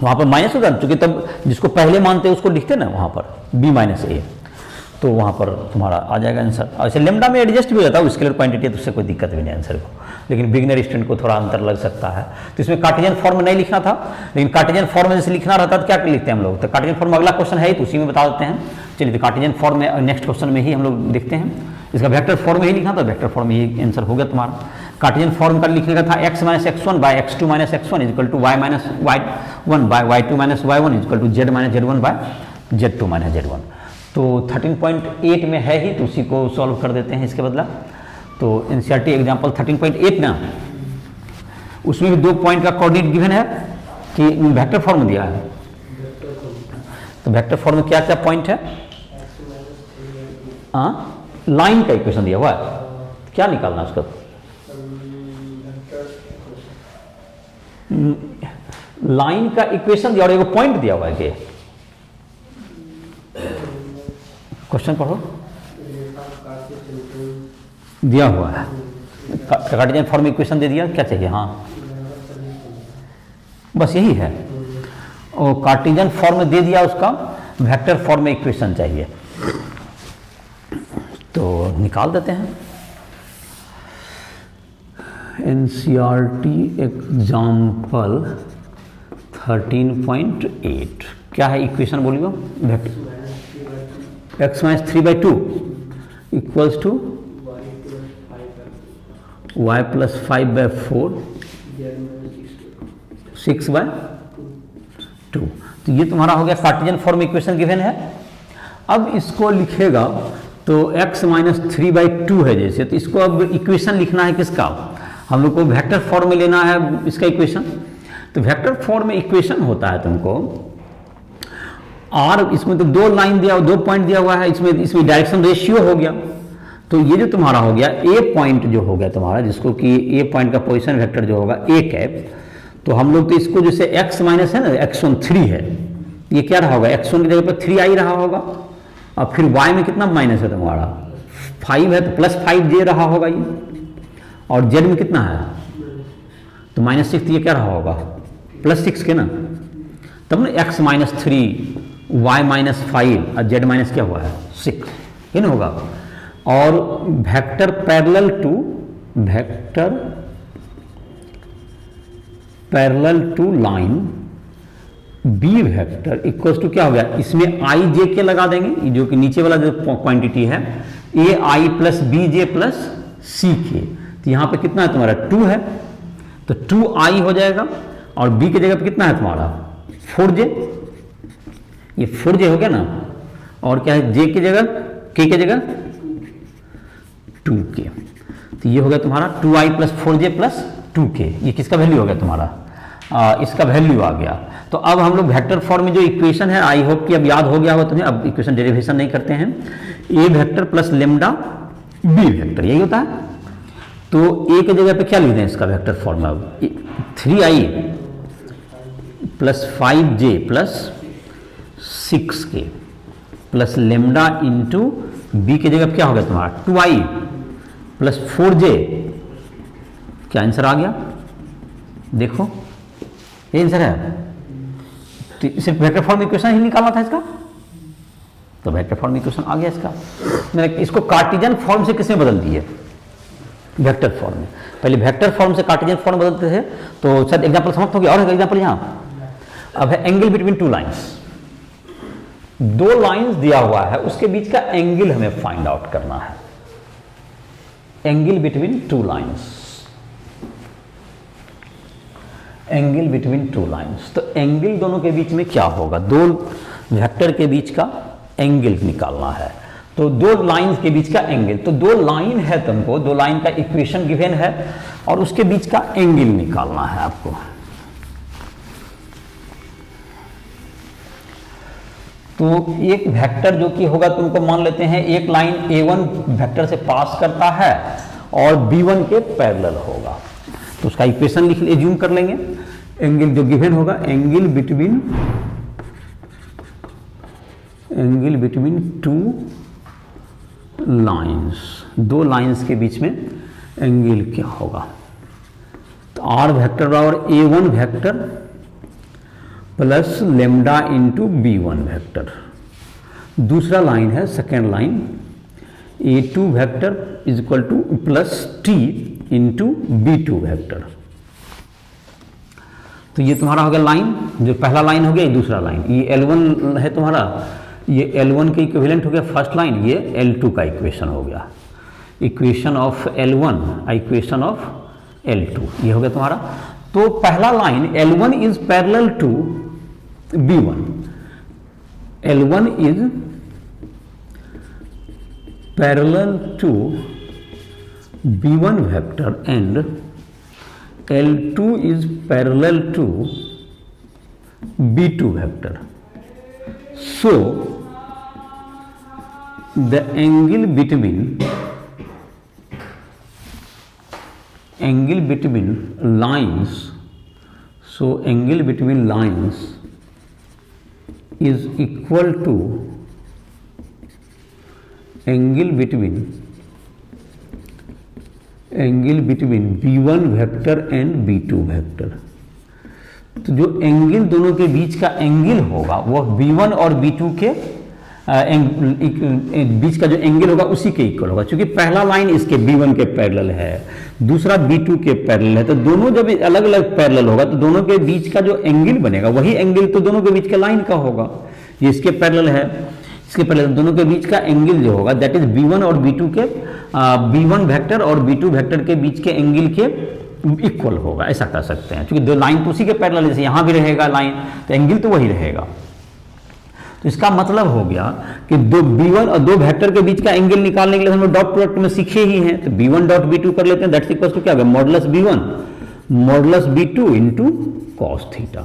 S1: वहाँ पर माइनस होता, क्योंकि तब जिसको पहले मानते उसको लिखते ना वहाँ पर b-a, तो वहाँ पर तुम्हारा आ जाएगा आंसर। और ऐसे लेमडा में एडजस्ट भी हो जाता है, स्केलर क्वांटिटी है, तो उससे कोई दिक्कत भी नहीं आंसर को, लेकिन बिगिनर स्टूडेंट को थोड़ा अंतर लग सकता है। तो इसमें कार्टेशियन फॉर्म नहीं लिखना था, लेकिन कार्टेशियन फॉर्म में जैसे लिखना रहता तो क्या लिखते हैं हम लोग, तो कार्टेशियन फॉर्म अगला क्वेश्चन है तो उसी में बता देते हैं। चलिए, तो कार्टेशियन फॉर्म में नेक्स्ट क्वेश्चन में ही हम लोग देखते हैं, इसका वेक्टर फॉर्म में ही लिखना था, वेक्टर फॉर्म में ही आंसर हो गया तुम्हारा। कार्टेशियन फॉर्म का लिखने का था x - x1 by x2 - x1 is equal to y - y1 by y2 - y1 is equal to z - z1 by z2 - z1। तो 13.8 में है ही, तो उसी को सॉल्व कर देते हैं इसके बदला। तो एनसीईआरटी एग्जाम्पल 13.8 ना, उसमें भी 2 पॉइंट का कोऑर्डिनेट गिवन है कि वेक्टर फॉर्म दिया है, तो वेक्टर फॉर्म में क्या क्या पॉइंट है, लाइन का इक्वेशन दिया हुआ है, क्या निकालना उसका, लाइन का इक्वेशन दिया और एक पॉइंट दिया हुआ है कि क्वेश्चन पढ़ो, दिया हुआ है कार्टेशियन फॉर्म में इक्वेशन दे दिया, क्या चाहिए? हाँ बस यही है, और कार्टेशियन फॉर्म में दे दिया, उसका वेक्टर फॉर्म में इक्वेशन चाहिए, तो निकाल देते हैं। एनसीईआरटी एग्जाम्पल 13.8 क्या है इक्वेशन बोलियो? x minus 3/2 equals to y plus 5/4 6/2। तो ये तुम्हारा हो गया कार्टेशियन फॉर्म इक्वेशन गिवन है। अब इसको लिखेगा तो x माइनस 3/2 है जैसे, तो इसको अब इक्वेशन लिखना है किसका? हम लोग को वेक्टर फॉर्म में लेना है इसका इक्वेशन। तो वेक्टर फॉर्म में इक्वेशन होता है तुमको और इसमें तो दो लाइन दिया, दो पॉइंट दिया हुआ है, इसमें डायरेक्शन रेशियो हो गया। तो ये जो तुम्हारा हो गया ए पॉइंट जो हो गया तुम्हारा, जिसको कि ए पॉइंट का पोजीशन वेक्टर जो होगा ए कैप, तो हम लोग तो इसको जैसे x माइनस है ना, x1 3 है, ये क्या रहा होगा? x1 की जगह पर 3 आई रहा होगा, और फिर y में कितना माइनस है तुम्हारा 5 है, तो प्लस 5j रहा होगा ये, और z में कितना है तो -6, ये क्या रहा होगा +6 के ना, तब ना x माइनस 3 y माइनस 5 और z माइनस क्या हुआ है 6, ये ना होगा। और vector parallel to line B vector equals to क्या हो गया, इसमें आई जे के लगा देंगे, जो कि नीचे वाला जो क्वांटिटी है ए आई प्लस बी जे प्लस सी के, तो यहाँ पे कितना है तुम्हारा 2 है, तो 2i हो जाएगा, और b की जगह पे कितना है तुम्हारा 4j, ये 4j हो गया ना, और क्या है j की जगह k की जगह 2k, तो ये हो गया तुम्हारा 2i plus 4j plus 2k, ये किसका वैल्यू हो गया तुम्हारा इसका वैल्यू आ गया। तो अब हम लोग वेक्टर फॉर्म में जो इक्वेशन है, आई होप कि अब याद हो गया होगा तुम्हें, अब इक्वेशन डेरिवेशन नहीं करते हैं, A vector plus lambda B vector यही होता है। तो ए की जगह पे क्या लिख दें इसका वेक्टर फॉर्म में, 3i plus 5j plus 6k plus lambda into B की जगह क्या हो गया तुम्हारा 2i प्लस 4j, क्या आंसर आ गया देखो, ये आंसर है। तो सिर्फ वेक्टर फॉर्म इक्वेशन ही निकालना था इसका, तो वेक्टर फॉर्म इक्वेशन आ गया इसका। मैंने इसको कार्टेशियन फॉर्म से किसमें बदल दिए, वेक्टर फॉर्म में। पहले वेक्टर फॉर्म से कार्टेशियन फॉर्म बदलते थे, तो शायद एग्जांपल समाप्त हो गया। और एग्जांपल यहाँ अब है एंगल बिटवीन टू लाइंस, दो लाइंस दिया हुआ है, उसके बीच का एंगल हमें फाइंड आउट करना है, angle between two lines, angle between two lines. तो एंगल दोनों के बीच में क्या होगा, दो वेक्टर के बीच का एंगल निकालना है, तो दो लाइंस के बीच का एंगल, तो दो लाइन है तुमको, दो लाइन का इक्वेशन गिवन है और उसके बीच का एंगल निकालना है आपको। तो एक वेक्टर जो कि होगा तुमको मान लेते हैं एक लाइन A1 वेक्टर से पास करता है और B1 के पैरेलल होगा, तो उसका इक्वेशन लिख एज्यूम कर लेंगे। एंगल जो गिवन होगा एंगल बिटवीन टू लाइंस, दो लाइंस के बीच में एंगल क्या होगा, तो R वेक्टर बराबर A1 vector plus lambda into B1 vector. दूसरा लाइन है second line A2 vector is equal two plus T into B2 vector. तो ये तुम्हारा हो गया लाइन, जो पहला लाइन हो गया, ये दूसरा लाइन, ये L1 है तुम्हारा, ये L1 के इक्विवेलेंट हो गया फर्स्ट लाइन, ये L2 का इक्वेशन हो गया, equation of L1 equation of L2, ये हो गया तुम्हारा। तो पहला line L1 is parallel to B1, L1 is parallel to B1 vector and L2 is parallel to B2 vector. So the angle between lines So angle between lines is equal to angle between B1 vector and B2 vector. तो जो angle दोनों के बीच का angle होगा वह B1 और B2 के बीच का जो एंगल होगा उसी के इक्वल होगा। क्योंकि पहला लाइन इसके B1 के पैरेलल है, दूसरा B2 के पैरेलल है, तो दोनों जब अलग अलग पैरेलल होगा तो दोनों के बीच का जो एंगल बनेगा वही एंगल तो दोनों के बीच के लाइन का होगा। ये इसके पैरेलल है, इसके पैरेलल, दोनों के बीच का एंगल जो होगा दैट इज B1 और B2 के B1 वेक्टर और B2 वेक्टर के बीच के एंगल के इक्वल होगा, ऐसा कर सकते हैं। क्योंकि दो लाइन तो उसी के पैरेलल, जैसे यहाँ भी रहेगा लाइन तो एंगल तो वही रहेगा। तो इसका मतलब हो गया कि दो B1 और दो वेक्टर के बीच का एंगल निकालने के लिए हम लोग डॉट प्रोडक्ट में सीखे ही हैं। तो B1 डॉट B2 कर लेते हैं, दैट्स इक्वल टू क्या होगा, modulus B1 modulus B2 into cos theta.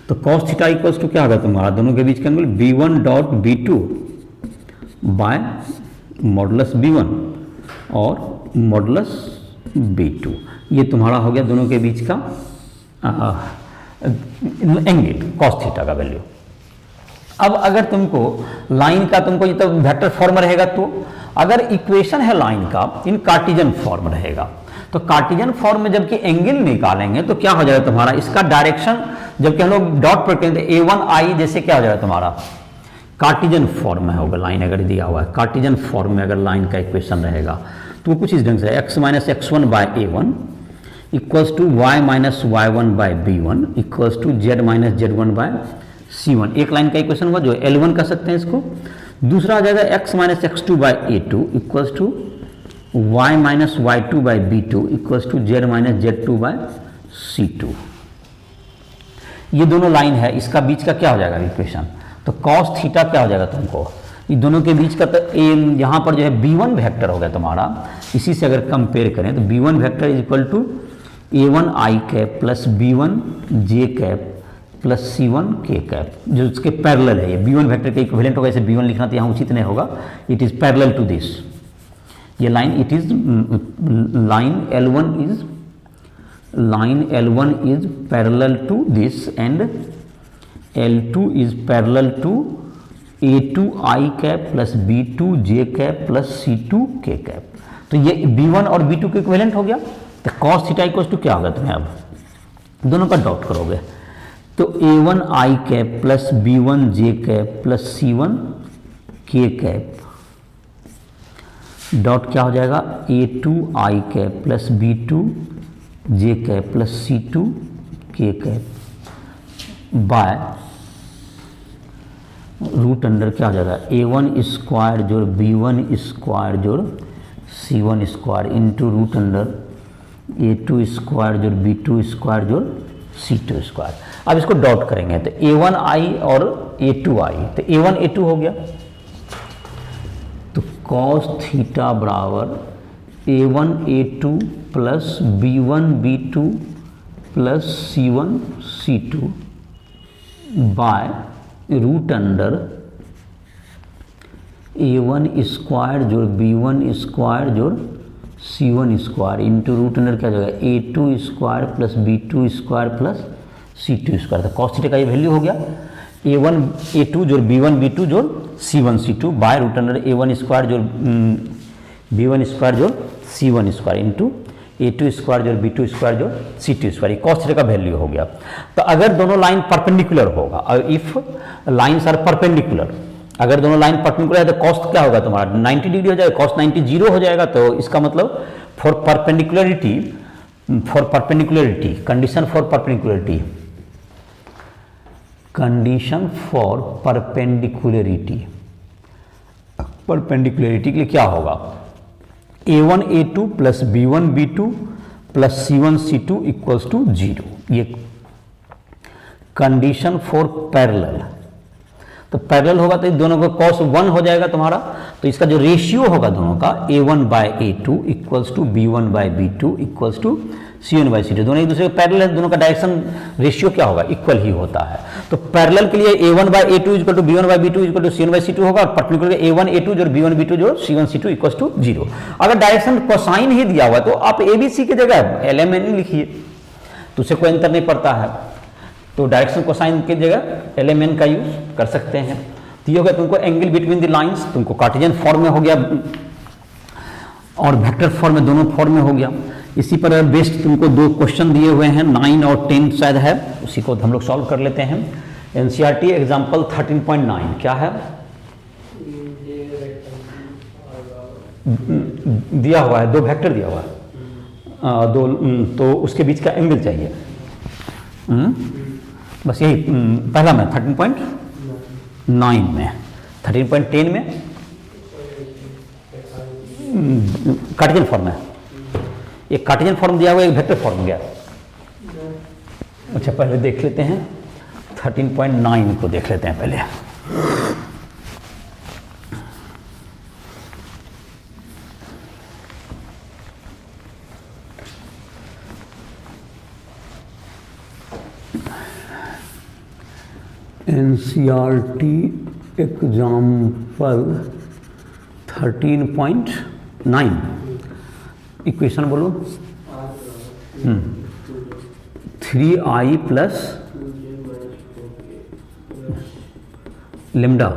S1: तो cos थीटा इक्वल्स टू क्या होगा तुम्हारा, दोनों के बीच का angle B1 dot B2 bye modulus B1 और मॉडुलस B2। ये तुम्हारा हो गया दोनों के बीच का एंगल cos थीटा का वैल्यू। अब अगर तुमको लाइन का तुमको ये तो वेक्टर फॉर्म रहेगा, तो अगर इक्वेशन है लाइन का इन कार्टेशियन फॉर्म रहेगा, तो कार्टेशियन फॉर्म में जबकि एंगल निकालेंगे तो क्या हो जाएगा तुम्हारा, इसका डायरेक्शन जबकि हम लोग डॉट प्रोडक्ट करेंगे A1I जैसे क्या हो जाएगा तुम्हारा कार्टेशियन फॉर्म में होगा। लाइन अगर दिया हुआ है कार्टेशियन फॉर्म में अगर लाइन का इक्वेशन रहेगा तो कुछ इस ढंग से x minus x1 by A1 equals to y minus y1 by B1 equals to z minus z1 by C1। एक लाइन का इक्वेशन हुआ जो L1 कर सकते हैं इसको। दूसरा आ जाएगा x minus x2 by A2 equals to y minus y2 by B2 equals to z minus z2 by C2। ये दोनों लाइन है, इसका बीच का क्या हो जाएगा इक्वेशन, तो cos थीटा क्या हो जाएगा तुमको, ये दोनों के बीच का तो यहाँ पर जो है B1 वेक्टर हो गया तुम्हारा। इसी से अगर कंपेयर करें तो B1 vector is equal to A1I cap plus B1 J cap plus C1 K cap, जो उसके पैरेलल है। ये B1 वेक्टर के इक्विवेलेंट होगा, इसे B1 लिखना तो यहाँ उचित नहीं होगा। It is parallel to this, ये line it is line L1 is parallel to this and L2 is parallel to A2I cap plus B2 J cap plus C2 K cap. तो ये B1 और B2 के equivalent हो गया। तो cos theta equals to क्या होगा, तुम्हें अब दोनों का डॉट करोगे तो A1I cap plus B1 J cap plus C1 K cap dot क्या हो जाएगा A2I cap plus B2 J cap plus C2 K cap by root under क्या हो जाएगा A1 स्क्वायर जोड़ B1 स्क्वायर जोड़ C1 square into root under A2 square जोड़ B2 square जोड़ C2 स्क्वायर। अब इसको डॉट करेंगे तो A1I और A2I, तो A1 A2 हो गया। तो cos थीटा बराबर A1 A2 plus B1 B2 plus C1 C2 by root under A1 square जोड़ B1 स्क्वायर जोड़ C1 square into root under क्या जाएगा A2 square plus B2 square plus C2 square. तो cos theta का ये value हो गया A1 A2 जोड़ B1 B2 जोड़ C1 C2 by root under A1 square जोड़ B1 स्क्वायर जोड़ C1 square into A2 square जोड़ B2 स्क्वायर जोड़ C2 स्क्वायर। cos थीटा का वैल्यू हो गया। तो अगर दोनों लाइन परपेंडिकुलर होगा, इफ लाइन्स आर परपेंडिकुलर, अगर दोनों लाइन परपेंडिकुलर है तो cos क्या होगा तुम्हारा 90 डिग्री हो जाएगा, cos 90 जीरो हो जाएगा। तो इसका मतलब for perpendicularity condition for perpendicularity perpendicularity के लिए क्या होगा A1 A2 plus B1 B2 plus C1 C2 equals to 0। ये कंडीशन फॉर पैरेलल। तो पैरेलल होगा तो दोनों का cos 1 हो जाएगा तुम्हारा। तो इसका जो रेशियो होगा दोनों का A1 by A2 equals to B1 by B2 equals to C1 by C2। दोनों एक दूसरे के पैरेलल है, दोनों का डायरेक्शन रेशियो क्या होगा इक्वल ही होता है। तो पैरेलल के लिए A1 by A2 equal to B1 by B2 equal to C1 by C2 होगा और पर्टिकुलर A1 A2 जो B1 B2 जो C1 C2 इक्वल्स टू 0। अगर डायरेक्शन कोसाइन ही दिया हुआ है तो आप ABC की जगह LMN लिखिए, तो उससे कोई अंतर नहीं पड़ता है। तो डायरेक्शन कोसाइन की जगह LMN का यूज कर सकते हैं। तो ये हो गया तुमको एंगल बिटवीन द लाइंस, तुमको कार्टेशियन फॉर्म में हो गया और वेक्टर फॉर्म में, दोनों फॉर्म में हो गया। इसी पर बेस्ड तुमको 2 क्वेश्चन दिए हुए हैं, 9 और 10 शायद है, उसी को हम लोग सॉल्व कर लेते हैं। NCERT एग्जाम्पल 13.9 क्या है, दिया हुआ है 2 वेक्टर दिया हुआ है, तो उसके बीच का एंगल चाहिए। बस यही पहला में 13.9 में, 13.10 में कार्टेशियन फॉर्म है, एक कार्टेशियन फॉर्म दिया हुआ है, एक वेक्टर फॉर्म गया। अच्छा पहले देख लेते हैं 13.9 को देख लेते हैं पहले। NCERT एग्जाम्पल 13.9 इक्वेशन बोलो। 3i plus lambda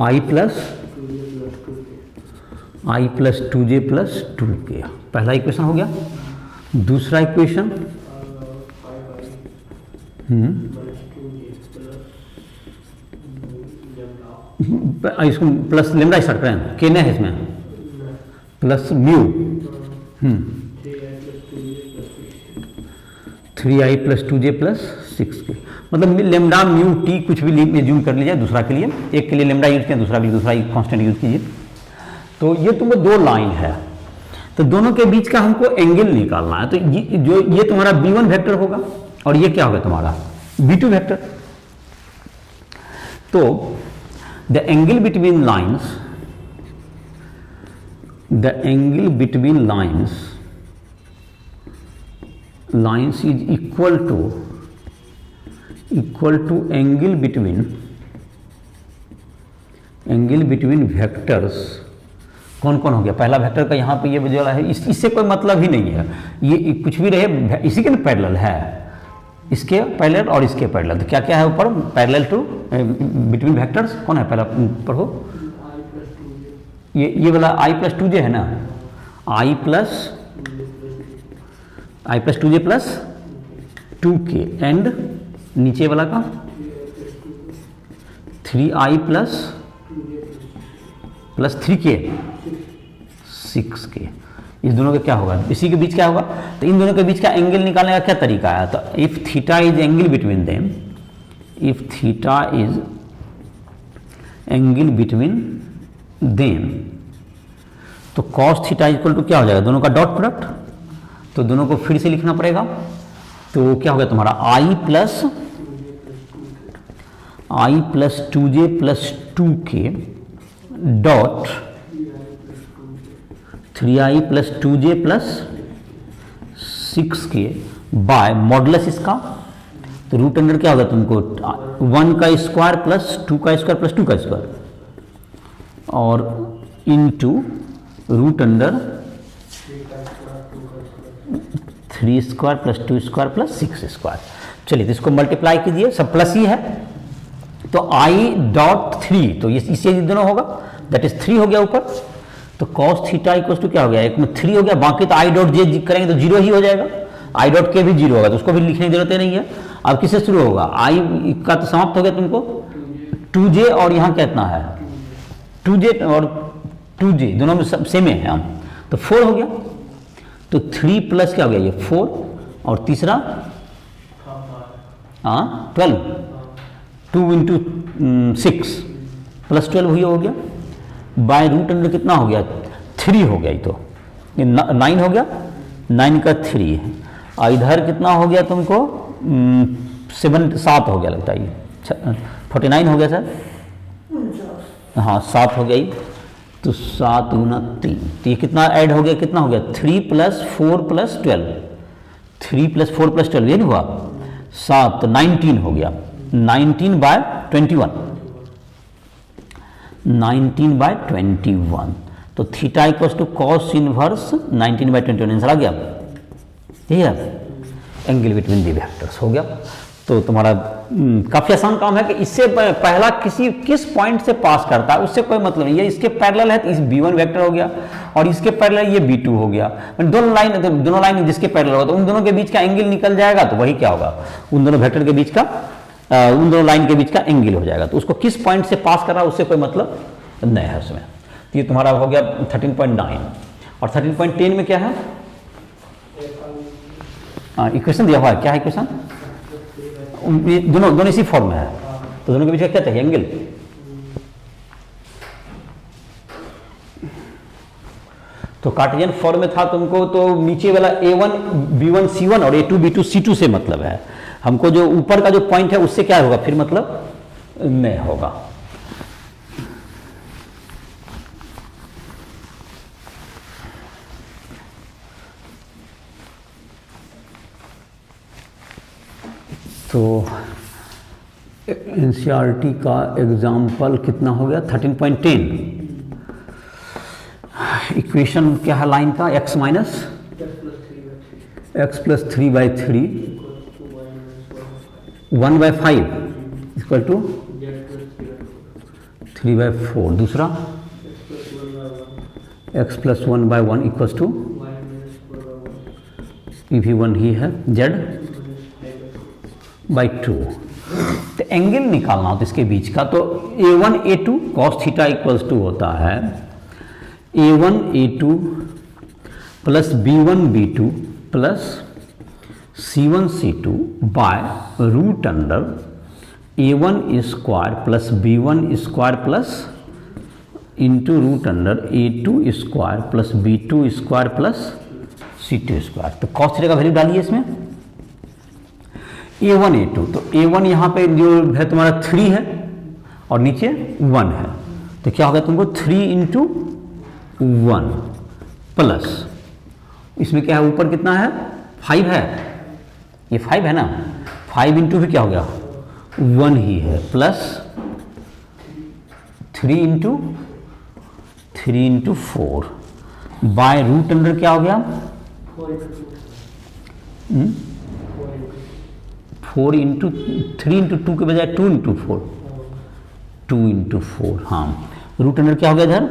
S1: i plus 2j plus 2k, पहला इक्वेशन हो गया। दूसरा इक्वेशन इसको प्लस लेमडा स्टार्ट करें, के नहीं है इसमें, plus mu 3i plus 2j plus 6k, मतलब लेमडा म्यू टी कुछ भी एज्यूम कर लीजिए दूसरा के लिए, एक के लिए लेमडा यूज किया, दूसरा के लिए दूसरा कांस्टेंट यूज कीजिए। तो ये तुमको 2 लाइन है, तो दोनों के बीच का हमको एंगल निकालना है। तो ये तुम्हारा B1 वेक्टर होगा और ये क्या होगा तुम्हारा B2 वेक्टर। तो the angle between lines is equal to angle between vectors. कौन कौन हो गया, पहला वेक्टर का यहाँ पे ये जो है इससे कोई मतलब ही नहीं है, ये कुछ भी रहे इसी के ना पैरेलल है, इसके पैरेलल और इसके पैरेलल। तो क्या क्या है ऊपर पैरेलल टू बिटवीन वेक्टर्स, कौन है पहला पढ़ो, ये वाला i प्लस 2j है ना, i plus 2j plus 2k and नीचे वाला का 3i प्लस 3k 6k। इस दोनों का क्या होगा, इसी के बीच क्या होगा, तो इन दोनों के बीच का एंगल निकालने का क्या तरीका है। तो if theta is angle between them, तो कॉस थीटा इक्वल टू क्या हो जाएगा, दोनों का डॉट प्रोडक्ट। तो दोनों को फिर से लिखना पड़ेगा, तो क्या होगा तुम्हारा i plus 2j plus 2k dot 3i plus 2j plus 6k by modulus इसका, तो रूट अंडर क्या होगा तुमको 1 का स्क्वायर प्लस 2 का स्क्वायर प्लस 2 का स्क्वायर और into root under 3 square plus 2 square plus 6 square. चलिए तो इसको मल्टीप्लाई कीजिए, सब प्लस ही है, तो i डॉट 3, तो ये इससे दोनों होगा, दैट इज 3 हो गया ऊपर। तो cos थीटा इक्वल टू क्या हो गया, एक में 3 हो गया, बाकी तो i डॉट जे करेंगे तो 0 ही हो जाएगा, i डॉट के भी 0 होगा, तो उसको भी लिखने की जरूरत नहीं है। अब किससे शुरू होगा, i का तो समाप्त हो गया तुमको 2j और यहाँ कितना है 2j और 2j दोनों में सेम है हम, तो 4 हो गया। तो 3 प्लस क्या हो गया ये 4 और तीसरा 12, 2 इंटू 6 प्लस 12 हुई हो गया, बाय रूट अंडर कितना हो गया 3 हो गया, ये तो ये 9 हो गया, 9 का 3 है, और इधर कितना हो गया तुमको 7 हो गया लगता है, ये 49 हो गया सर, हाँ 7 हो गई, तो 7 गुना 3, तो ये कितना ऐड हो गया, कितना हो गया 3 प्लस 4 प्लस 12, 3 प्लस 4 प्लस 12 ये नहीं हुआ 7, तो 19 हो गया, 19 बाय 21, 19 बाय 21, तो theta equals to cos inverse 19 by 21 answer आ गया, ठीक है। एंगल बिटवीन दी वेक्टर्स हो गया। तो तुम्हारा काफी आसान काम है कि इससे पहला किस पॉइंट से पास करता है उससे कोई मतलब नहीं है। इसके पैरेलल है तो इस b1 वेक्टर हो गया और इसके पैरेलल ये b2 हो गया। दोनों लाइन जिसके पैरेलल होगा तो उन दोनों के बीच का एंगल निकल जाएगा, तो वही क्या होगा, उन दोनों वेक्टर के बीच का उन दोनों लाइन के बीच का एंगल हो जाएगा। तो उसको किस पॉइंट से पास कर रहा है उससे कोई मतलब नहीं है उसमें। तो ये तुम्हारा हो गया 13.9। और 13.10 में क्या है, इक्वेशन दिया हुआ है, क्या है इक्वेशन, दोनों इसी फॉर्म में है, तो दोनों के बीच का क्या चाहिए, एंगल। तो कार्टेशियन फॉर्म में था तुमको, तो नीचे वाला a1 b1 c1 और a2 b2 c2 से मतलब है। हमको जो ऊपर का जो पॉइंट है उससे क्या होगा फिर मतलब नहीं होगा। तो एनसीईआरटी का एग्जाम्पल कितना हो गया 13.10। इक्वेशन क्या है लाइन का, x minus x plus 3/3 1/5 equal to 3/4। दूसरा x प्लस 1/1 इक्वल टू, ये भी 1 ही है, z/2। तो एंगल निकालना हो तो इसके बीच का, तो a1 a2 cos theta equals to होता है a1 a2 plus b1 b2 plus c1 c2 by root under a1 square plus b1 square plus into root under a2 square plus b2 square plus c2 square. तो cos theta का value डालिए इसमें, a1 a2, तो a1 यहाँ पे जो है तुम्हारा 3 है और नीचे 1 है, तो क्या होगा तुमको 3 इंटू 1 प्लस, इसमें क्या है ऊपर कितना है 5 है, ये 5 है ना, 5 इंटू फिर क्या हो गया 1 ही है, plus 3 into 4 by root under क्या हो गया 4 इंटू 3 इंटू 2 के बजाय 2 इंटू 4, 2 इंटू 4, हाँ रूट अंडर क्या हो गया इधर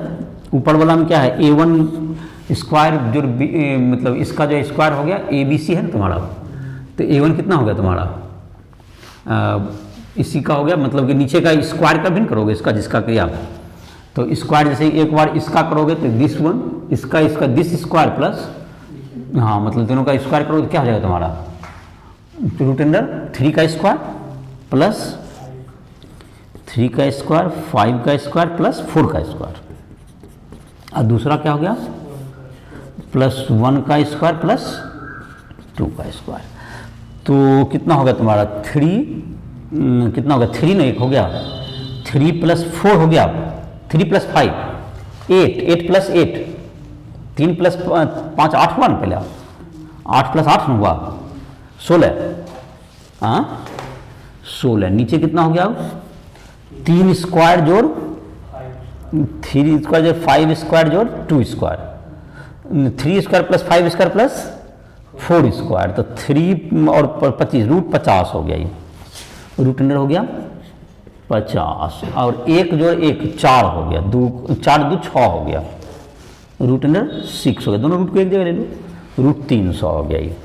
S1: ऊपर वाला में क्या है a1 स्क्वायर, जो मतलब इसका जो स्क्वायर हो गया abc है ना तुम्हारा, तो a1 कितना हो गया तुम्हारा इसी का हो गया, मतलब कि नीचे का स्क्वायर का भी करोगे इसका जिसका किया, तो स्क्वायर जैसे एक बार इसका करोगे तो दिस वन, इसका दिस स्क्वायर प्लस, हाँ मतलब दोनों का स्क्वायर करोगे तो क्या हो जाएगा तुम्हारा रूट अंडर 3 का स्क्वायर प्लस 3 का स्क्वायर 5 का स्क्वायर प्लस 4 का स्क्वायर, और दूसरा क्या हो गया प्लस 1 का स्क्वायर प्लस 2 का स्क्वायर। तो कितना हो गया तुम्हारा 3, कितना हो गया 3 नहीं, 1 हो गया, 3 प्लस 4 हो गया, 3 प्लस 5 8, 8 प्लस 8, 3 प्लस 5 8 हुआ ना पहले, 8 प्लस 8 हुआ 16, हाँ 16, नीचे कितना हो गया 3 स्क्वायर जोड़ 3 स्क्वायर जोड़ 5 स्क्वायर जोड़ 2 square, 3 square plus 5 square plus 4 square, तो 3 और 25 रूट 50 हो गया, ये रूट अंडर हो गया 50, और 1 जोड़ 1 4 हो गया, 4 2 6 हो गया, रूट अंडर 6 हो गया, दोनों रूट को एक जगह ले लो, रूट 300 हो गया। ये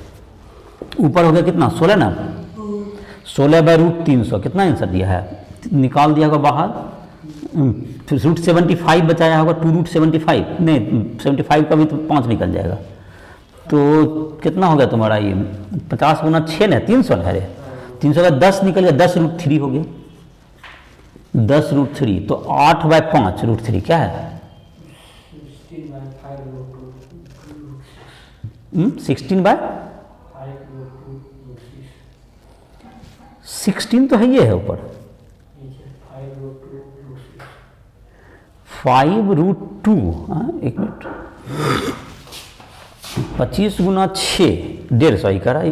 S1: ऊपर हो गया कितना 16 ना, 16 बाय रूट 300 कितना आंसर दिया है, निकाल दिया होगा बाहर, फिर रूट 75 बचाया होगा, 2 रूट 75 नहीं 75 का भी तो 5 निकल जाएगा, तो कितना हो गया तुम्हारा ये 50 गुना 6 ना 300 है, 300 का 10 निकल गया, 10 रूट 3 हो गया, 10 रूट 3, तो 8 बाय 5 रूट 3 क्या है 16 बाय 16 तो है, ये है ऊपर 5 रूट 2, एक मिनट 25 गुना 6 150 ही करा,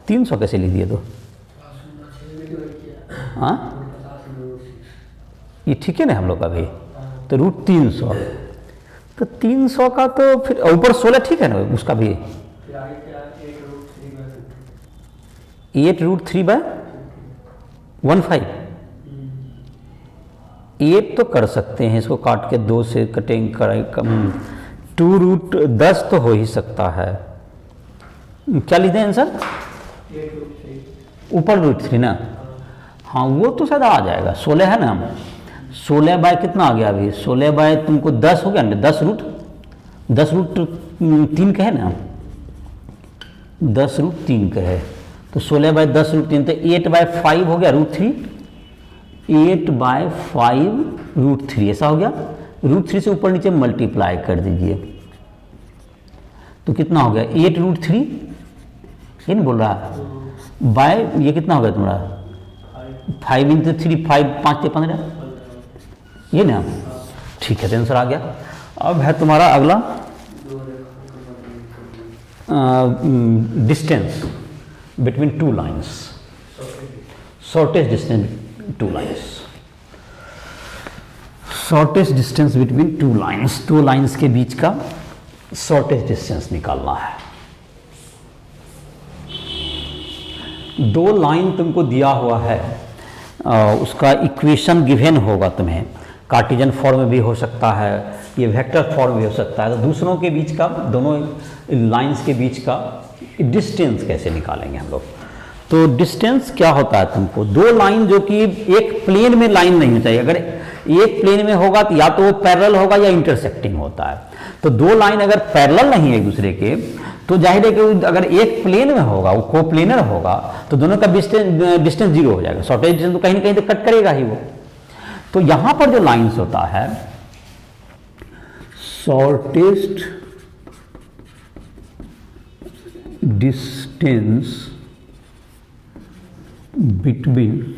S1: 300 कैसे लिख दिए तो, हाँ ये ठीक है ना हम लोग का भी, तो रूट 300, तो 300 का तो फिर ऊपर 16 ठीक है ना उसका भी, 8√3/15। 8 तो कर सकते हैं, इसको काट के 2 से कटेंगे, 2√10 तो हो ही सकता है। क्या लिखते हैं आंसर? ऊपर √3 ना, हाँ वो तो शायद आ जाएगा। 16 है ना, 16 बाय कितना आ गया अभी? 16 बाय तुमको 10 हो गया ना, 10√3 कहे ना, 10√3 कहे तो 16 बाय 10√3 तो 8/5 हो गया √3, 8/5 √3 ऐसा हो गया। √3 से ऊपर नीचे मल्टीप्लाई कर दीजिए तो कितना हो गया? 8√3, ये नहीं बोल रहा बाय, ये कितना हो गया तुम्हारा? 5 × 3, 5 5 से 15, ये ना, ठीक है तो आंसर आ गया। अब है तुम्हारा अगला distance between two lines, shortest distance two lines, shortest distance between two lines, दो लाइन्स के बीच का शॉर्टेस्ट डिस्टेंस निकालना है। दो लाइन तुमको दिया हुआ है, उसका इक्वेशन गिवन होगा तुम्हें, कार्टेशियन फॉर्म में भी हो सकता है, ये वेक्टर फॉर्म में भी हो सकता है। तो दूसरों के बीच का, दोनों लाइंस के बीच का डिस्टेंस कैसे निकालेंगे हम लोग? तो डिस्टेंस क्या होता है तुमको, दो लाइन जो कि एक प्लेन में लाइन नहीं चाहिए, अगर एक प्लेन में होगा तो या तो वो पैरेलल होगा या इंटरसेक्टिंग होता है। तो दो लाइन अगर पैरेलल नहीं है एक दूसरे के तो जाहिर है कि अगर एक प्लेन में होगा, वो कोप्लेनर होगा, तो दोनों का डिस्टेंस जीरो हो जाएगा, शॉर्टेज डिस्टेंस तो कहीं ना कहीं तो कट करेगा ही वो। तो यहां पर जो लाइंस होता है, shortest distance between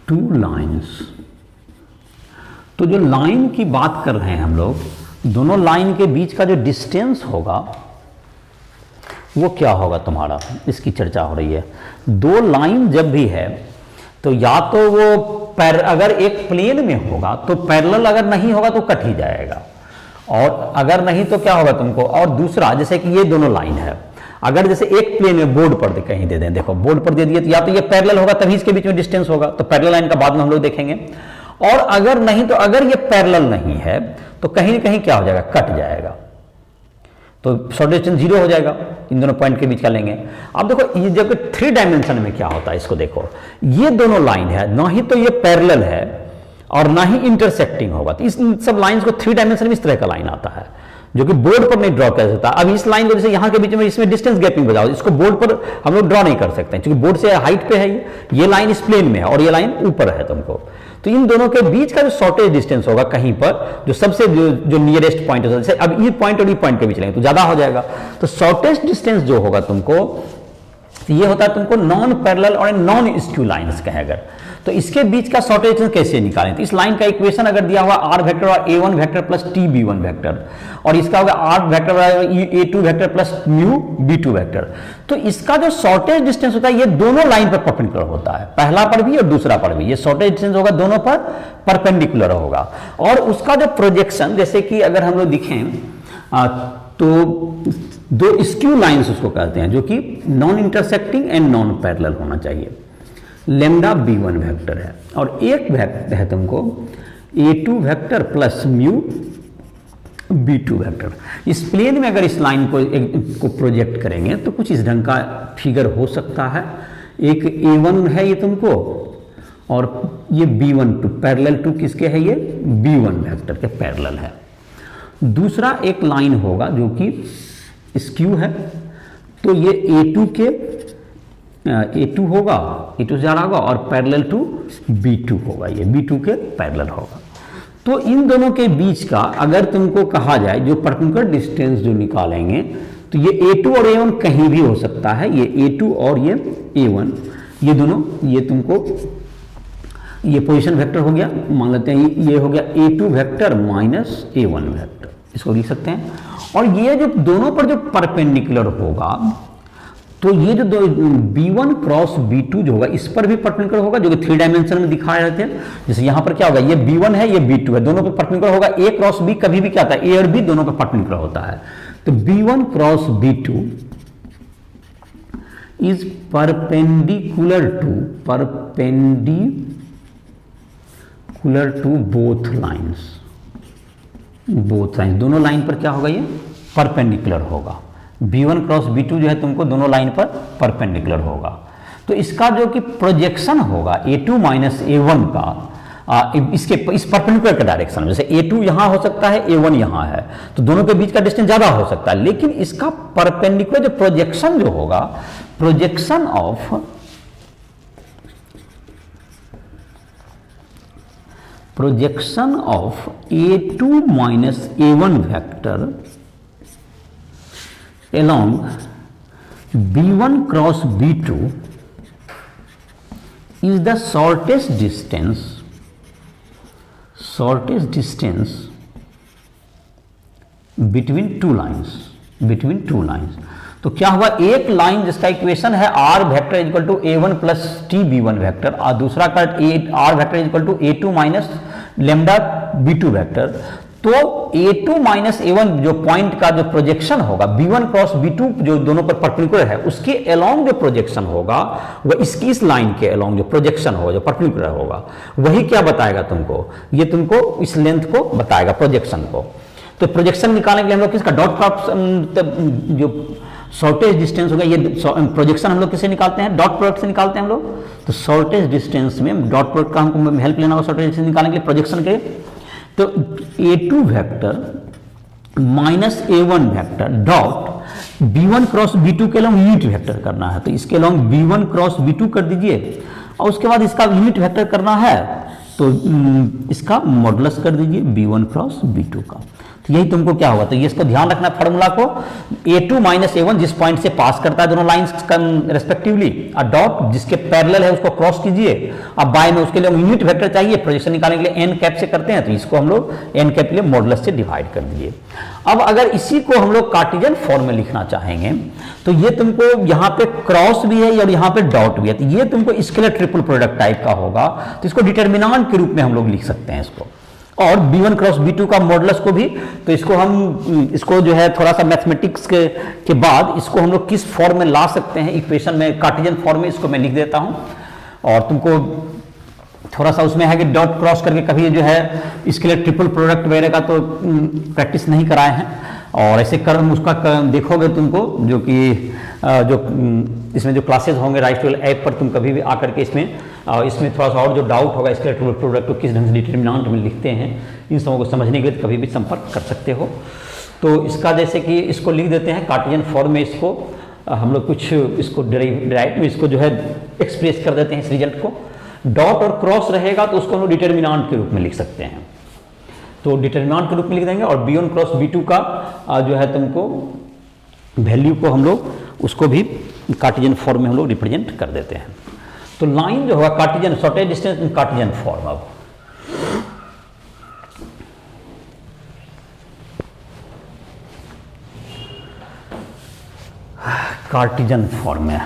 S1: two lines, तो जो लाइन की बात कर रहे हैं हम लोग, दोनों लाइन के बीच का जो डिस्टेंस होगा वो क्या होगा तुम्हारा, इसकी चर्चा हो रही है। दो लाइन जब भी है तो या तो वो अगर एक प्लेन में होगा तो पैरेलल, अगर नहीं होगा तो कट ही जाएगा, और अगर नहीं तो क्या होगा तुमको। और दूसरा, जैसे कि ये दोनों लाइन है, अगर जैसे एक प्लेन में बोर्ड पर कहीं दे दें, देखो बोर्ड पर दे दिए, तो या तो ये पैरेलल होगा तभी इसके बीच में डिस्टेंस होगा, तो पैरेलल लाइन का बाद में हम लोग देखेंगे। और अगर नहीं तो अगर ये पैरेलल नहीं है तो कहीं ना कहीं क्या हो जाएगा, कट जाएगा, तो शॉर्ट डिस्टेंस जीरो हो जाएगा, इन दोनों पॉइंट के बीच का लेंगे। अब देखो ये जब 3 डायमेंशन में क्या होता है, इसको देखो, ये दोनों लाइन है, ना ही तो ये पैरेलल है और ना ही इंटरसेक्टिंग होगा, तो इस सब लाइंस को 3 डायमेंशन में इस तरह का लाइन आता है जो कि बोर्ड पर नहीं ड्रॉ कर सकता। अब इस लाइन को जैसे यहाँ के बीच में इसमें डिस्टेंस गैपिंग बजाओ, इसको बोर्ड पर हम लोग ड्रॉ नहीं कर सकते क्योंकि बोर्ड से हाइट पे है, ये लाइन इस प्लेन में है और ये लाइन ऊपर है तुमको। तो इन दोनों के बीच का जो शॉर्टेज डिस्टेंस होगा कहीं पर, जो सबसे जो नियरेस्ट पॉइंट है, जैसे अब ये पॉइंट और ये पॉइंट के बीच लेंगे तो ज्यादा हो जाएगा। तो शॉर्टेस्ट डिस्टेंस जो होगा तुमको, ये होता है तुमको नॉन पैरेलल और नॉन स्क्यू लाइंस कहे अगर, तो इसके बीच का शॉर्टेज डिस्टेंस कैसे निकालें? तो इस लाइन का इक्वेशन अगर दिया हुआ r वेक्टर और a1 vector plus tb1 vector, और इसका होगा r vector a2 vector plus mu b2 vector, तो इसका जो शॉर्टेज डिस्टेंस होता है ये दोनों लाइन पर परपेंडिकुलर होता है, पहला पर भी और दूसरा पर भी, ये शॉर्टेज डिस्टेंस होगा दोनों पर परपेंडिकुलर होगा। और उसका जो प्रोजेक्शन, जैसे कि अगर हम लोग दिखें तो दो स्क्यू लाइंस उसको कहते हैं जो कि non intersecting and non parallel होना चाहिए, लेमडा b1 वेक्टर है, और एक वेक्टर है तुमको a2 vector plus mu b2 vector. इस प्लेन में अगर इस लाइन को प्रोजेक्ट करेंगे तो कुछ इस ढंग का फिगर हो सकता है। एक a1 है ये तुमको, और ये b1 टू पैरेलल टू किसके है, ये b1 वेक्टर के पैरेलल है। दूसरा एक लाइन होगा जो कि स्क्यू है, तो ये A2 होगा, A2 से जा रहा होगा, और पैरेलल टू B2 होगा, ये B2 के पैरेलल होगा। तो इन दोनों के बीच का अगर तुमको कहा जाए जो परपेंडिकुलर डिस्टेंस जो निकालेंगे, तो ये A2 और A1 कहीं भी हो सकता है, ये A2 और ये A1, ये दोनों, ये तुमको ये पोजीशन वेक्टर हो गया, मान लेते हैं ये हो गया A2 vector minus A1 vector, इसको लिख सकते हैं। और ये जो दोनों पर जो परपेंडिकुलर होगा, तो ये जो B1 क्रॉस B2 जो होगा इस पर भी परपेंडिकुलर होगा, जो कि 3 डायमेंशन में दिखाए रहते हैं। जैसे यहां पर क्या होगा, ये B1 है, ये B2 है, दोनों पर परपेंडिकुलर होगा। A क्रॉस B कभी भी क्या होता है, A और B दोनों पर परपेंडिकुलर होता है। तो B1 cross B2 is perpendicular to both lines. दोनों लाइन पर क्या होगा, ये परपेंडिकुलर होगा। B1 क्रॉस B2 जो है तुमको दोनों लाइन पर परपेंडिकुलर होगा। तो इसका जो कि प्रोजेक्शन होगा A2 माइनस A1 का इसके इस परपेंडिकुलर के डायरेक्शन में, जैसे A2 यहां हो सकता है, A1 यहां है, तो दोनों के बीच का डिस्टेंस ज्यादा हो सकता है, लेकिन इसका परपेंडिकुलर जो प्रोजेक्शन जो होगा, projection of A2 minus A1 vector along B1 cross B2 is the shortest distance between two lines। तो क्या हुआ, एक लाइन जिसका इक्वेशन है R vector equal to A1 plus T B1 vector, और दूसरा का R vector equal to A2 minus lambda B2 vector. तो A2 माइनस A1 जो पॉइंट का जो प्रोजेक्शन होगा, B1 क्रॉस B2 जो दोनों पर परपेंडिकुलर है, उसके अलोंग जो प्रोजेक्शन होगा वह इसकी इस लाइन के अलोंग जो प्रोजेक्शन होगा, जो परपेंडिकुलर होगा, वही क्या बताएगा तुमको, ये तुमको इस लेंथ को बताएगा, प्रोजेक्शन को। तो प्रोजेक्शन निकालने के लिए हम लोग किसका डॉट प्रोडक्ट, जो शॉर्टेज डिस्टेंस होगा, ये प्रोजेक्शन हम लोग किसे निकालते हैं, डॉट प्रोडक्ट से निकालते हैं हम लोग। तो शॉर्टेज डिस्टेंस में डॉट प्रोडक्ट का हमको हेल्प लेना होगा शॉर्टेज डिस्टेंस निकालने के लिए प्रोजेक्शन के। तो A2 vector minus A1 vector dot B1 cross B2 के अलोंग यूनिट वेक्टर करना है, तो इसके अलोंग B1 क्रॉस B2 कर दीजिए, और उसके बाद इसका यूनिट वेक्टर करना है, तो इसका मॉडुलस कर दीजिए B1 क्रॉस B2 का। तो यही तुमको क्या होगा, तो ये इसको ध्यान रखना फॉर्मूला को, A2 माइनस A1 जिस पॉइंट से पास करता है दोनों लाइंस रेस्पेक्टिवली, और डॉट जिसके पैरेलल है उसको क्रॉस कीजिए। अब बाय में उसके लिए यूनिट वेक्टर चाहिए, प्रोजेक्शन निकालने के लिए n कैप से करते हैं, तो इसको हम लोग n कैप के लिए मॉडुलस से डिवाइड कर दिए। अब अगर इसी को हम लोग कार्टेशियन फॉर्म में लिखना चाहेंगे, तो ये तुमको यहाँ पे क्रॉस भी है और यहाँ पे डॉट भी है, तो ये तुमको स्केलर ट्रिपल प्रोडक्ट टाइप का होगा, तो इसको डिटर्मिनेंट के रूप में हम लोग लिख सकते हैं इसको। और B1 क्रॉस B2 का मॉडुलस को भी, तो इसको जो है थोड़ा सा मैथमेटिक्स के बाद इसको हम लोग किस फॉर्म में ला सकते हैं इक्वेशन में, कार्टेशियन फॉर्म में, इसको मैं लिख देता हूं। और तुमको थोड़ा सा उसमें है कि डॉट क्रॉस करके कभी जो है इसके लिए ट्रिपल प्रोडक्ट वगैरह का तो प्रैक्टिस नहीं कराए हैं, और ऐसे कर उसका देखोगे तुमको, जो कि इसमें जो क्लासेस होंगे राइस ट्वेल ऐप पर, तुम कभी भी आकर के इसमें थोड़ा सा और जो डाउट होगा इसके ट्रिपल प्रोडक्ट को किस ढंग से डिटर्मिनेंट में लिखते हैं, इन सबों को समझने के लिए कभी भी संपर्क कर सकते हो। तो इसका जैसे कि इसको लिख देते हैं कार्टेशियन फॉर्म में, इसको हम लोग कुछ इसको डायरेक्ट में इसको जो है एक्सप्रेस कर देते हैं इस रिजल्ट को। डॉट और क्रॉस रहेगा तो उसको हम लोग डिटर्मिनेंट के रूप में लिख सकते हैं, तो डिटर्मिनेंट के रूप में लिख देंगे। और B1 क्रॉस B2 का जो है तुमको वैल्यू को हम लोग उसको भी कार्टेशियन फॉर्म में हम लोग रिप्रेजेंट कर देते हैं। तो लाइन जो होगा Cartesian shortage distance in Cartesian form, अब कार्टेशियन फॉर्म में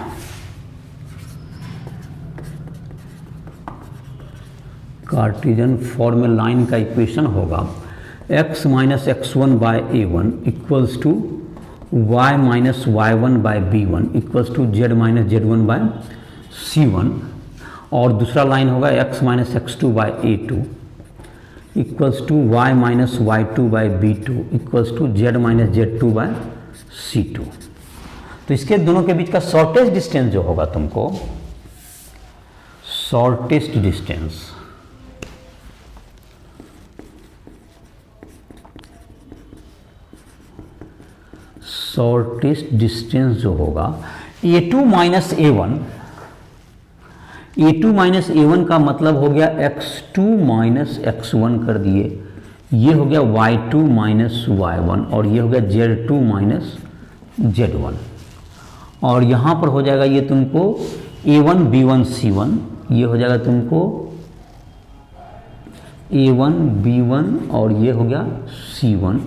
S1: कार्टेशियन फॉर्म में लाइन का इक्वेशन होगा x minus x1 by A1 equals to y minus y1 by B1 equals to z minus z1 by C1, और दूसरा line होगा x minus x2 by A2 equals to y minus y2 by B2 equals to z minus z2 by C2। तो इसके दोनों के बीच का shortest distance जो होगा तुमको, शॉर्टेस्ट डिस्टेंस जो होगा A2 माइनस A1 का मतलब हो गया x2 माइनस x1 कर दिए, ये हो गया y2 माइनस y1, और ये हो गया z2 माइनस z1, और यहाँ पर हो जाएगा ये तुमको A1 B1 C1, ये हो जाएगा तुमको A1 B1 और ये हो गया C1,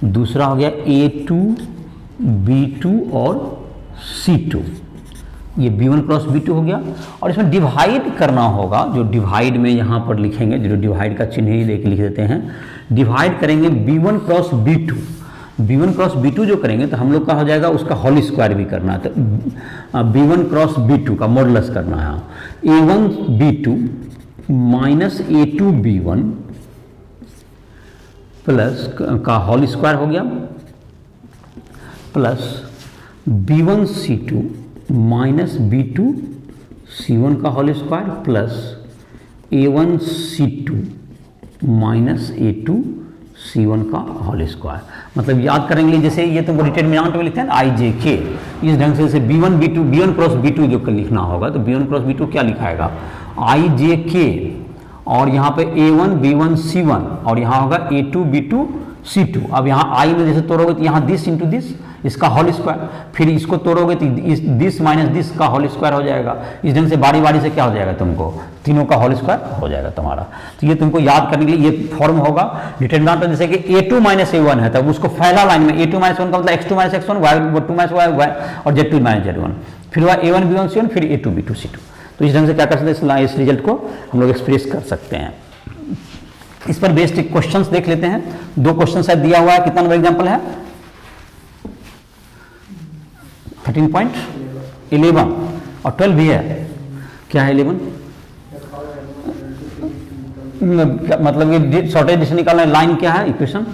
S1: दूसरा हो गया A2 B2 और C2, ये B1 क्रॉस B2 हो गया। और इसमें डिवाइड करना होगा, जो डिवाइड में यहाँ पर लिखेंगे, जो डिवाइड का चिन्ह ही देख लिख देते हैं, डिवाइड करेंगे B1 cross B2, B1 cross B2 जो करेंगे तो हम लोग का हो जाएगा उसका होल स्क्वायर भी करना है, तो B1 क्रॉस B2 का मॉडुलस करना है। A1 B2 minus A2 B1 plus का होल स्क्वायर हो गया, plus B1 C2 minus B2 C1 का whole square plus A1 C2 minus A2 C1 का होल स्क्वायर। मतलब याद करेंगे जैसे ये तुमको डिटरमिनेंट में लिखते हैं ना आई जे के, इस ढंग से B1 क्रॉस B2 जो लिखना होगा तो B1 क्रॉस B2 क्या लिखाएगा आई जे के, और यहाँ पे A1 B1 C1 और यहाँ होगा A2 B2 C2। अब यहाँ आई में जैसे तोड़ोगे तो यहाँ दिस इंटू दिस इसका होल स्क्वायर, फिर इसको तोड़ोगे तो दिस माइनस दिस का होल स्क्वायर हो जाएगा। इस ढंग से बारी बारी से क्या हो जाएगा तुमको तीनों का होल स्क्वायर हो जाएगा तुम्हारा। तो ये तुमको याद करने के लिए ये फॉर्म होगा डिटरमिनेंट, जैसे कि A2 माइनस A1 है तब उसको पहला लाइन में A2 माइनस 1 का मतलब X2 minus X1 Y2 minus Y और Z2 माइनस Z1, फिर हुआ A1 B1 C1 फिर A2 B2 C2। तो इस ढंग से क्या कर सकते हैं, इस रिजल्ट को हम लोग एक्सप्रेस कर सकते हैं। इस पर बेस्ड क्वेश्चंस देख लेते हैं। 2 क्वेश्चन शायद दिया हुआ है, कितना नंबर एग्जांपल है 13.11 और 12 भी है। क्या है 11 मतलब ये शॉर्टेज डिस्टेंस निकालना है, लाइन क्या है इक्वेशन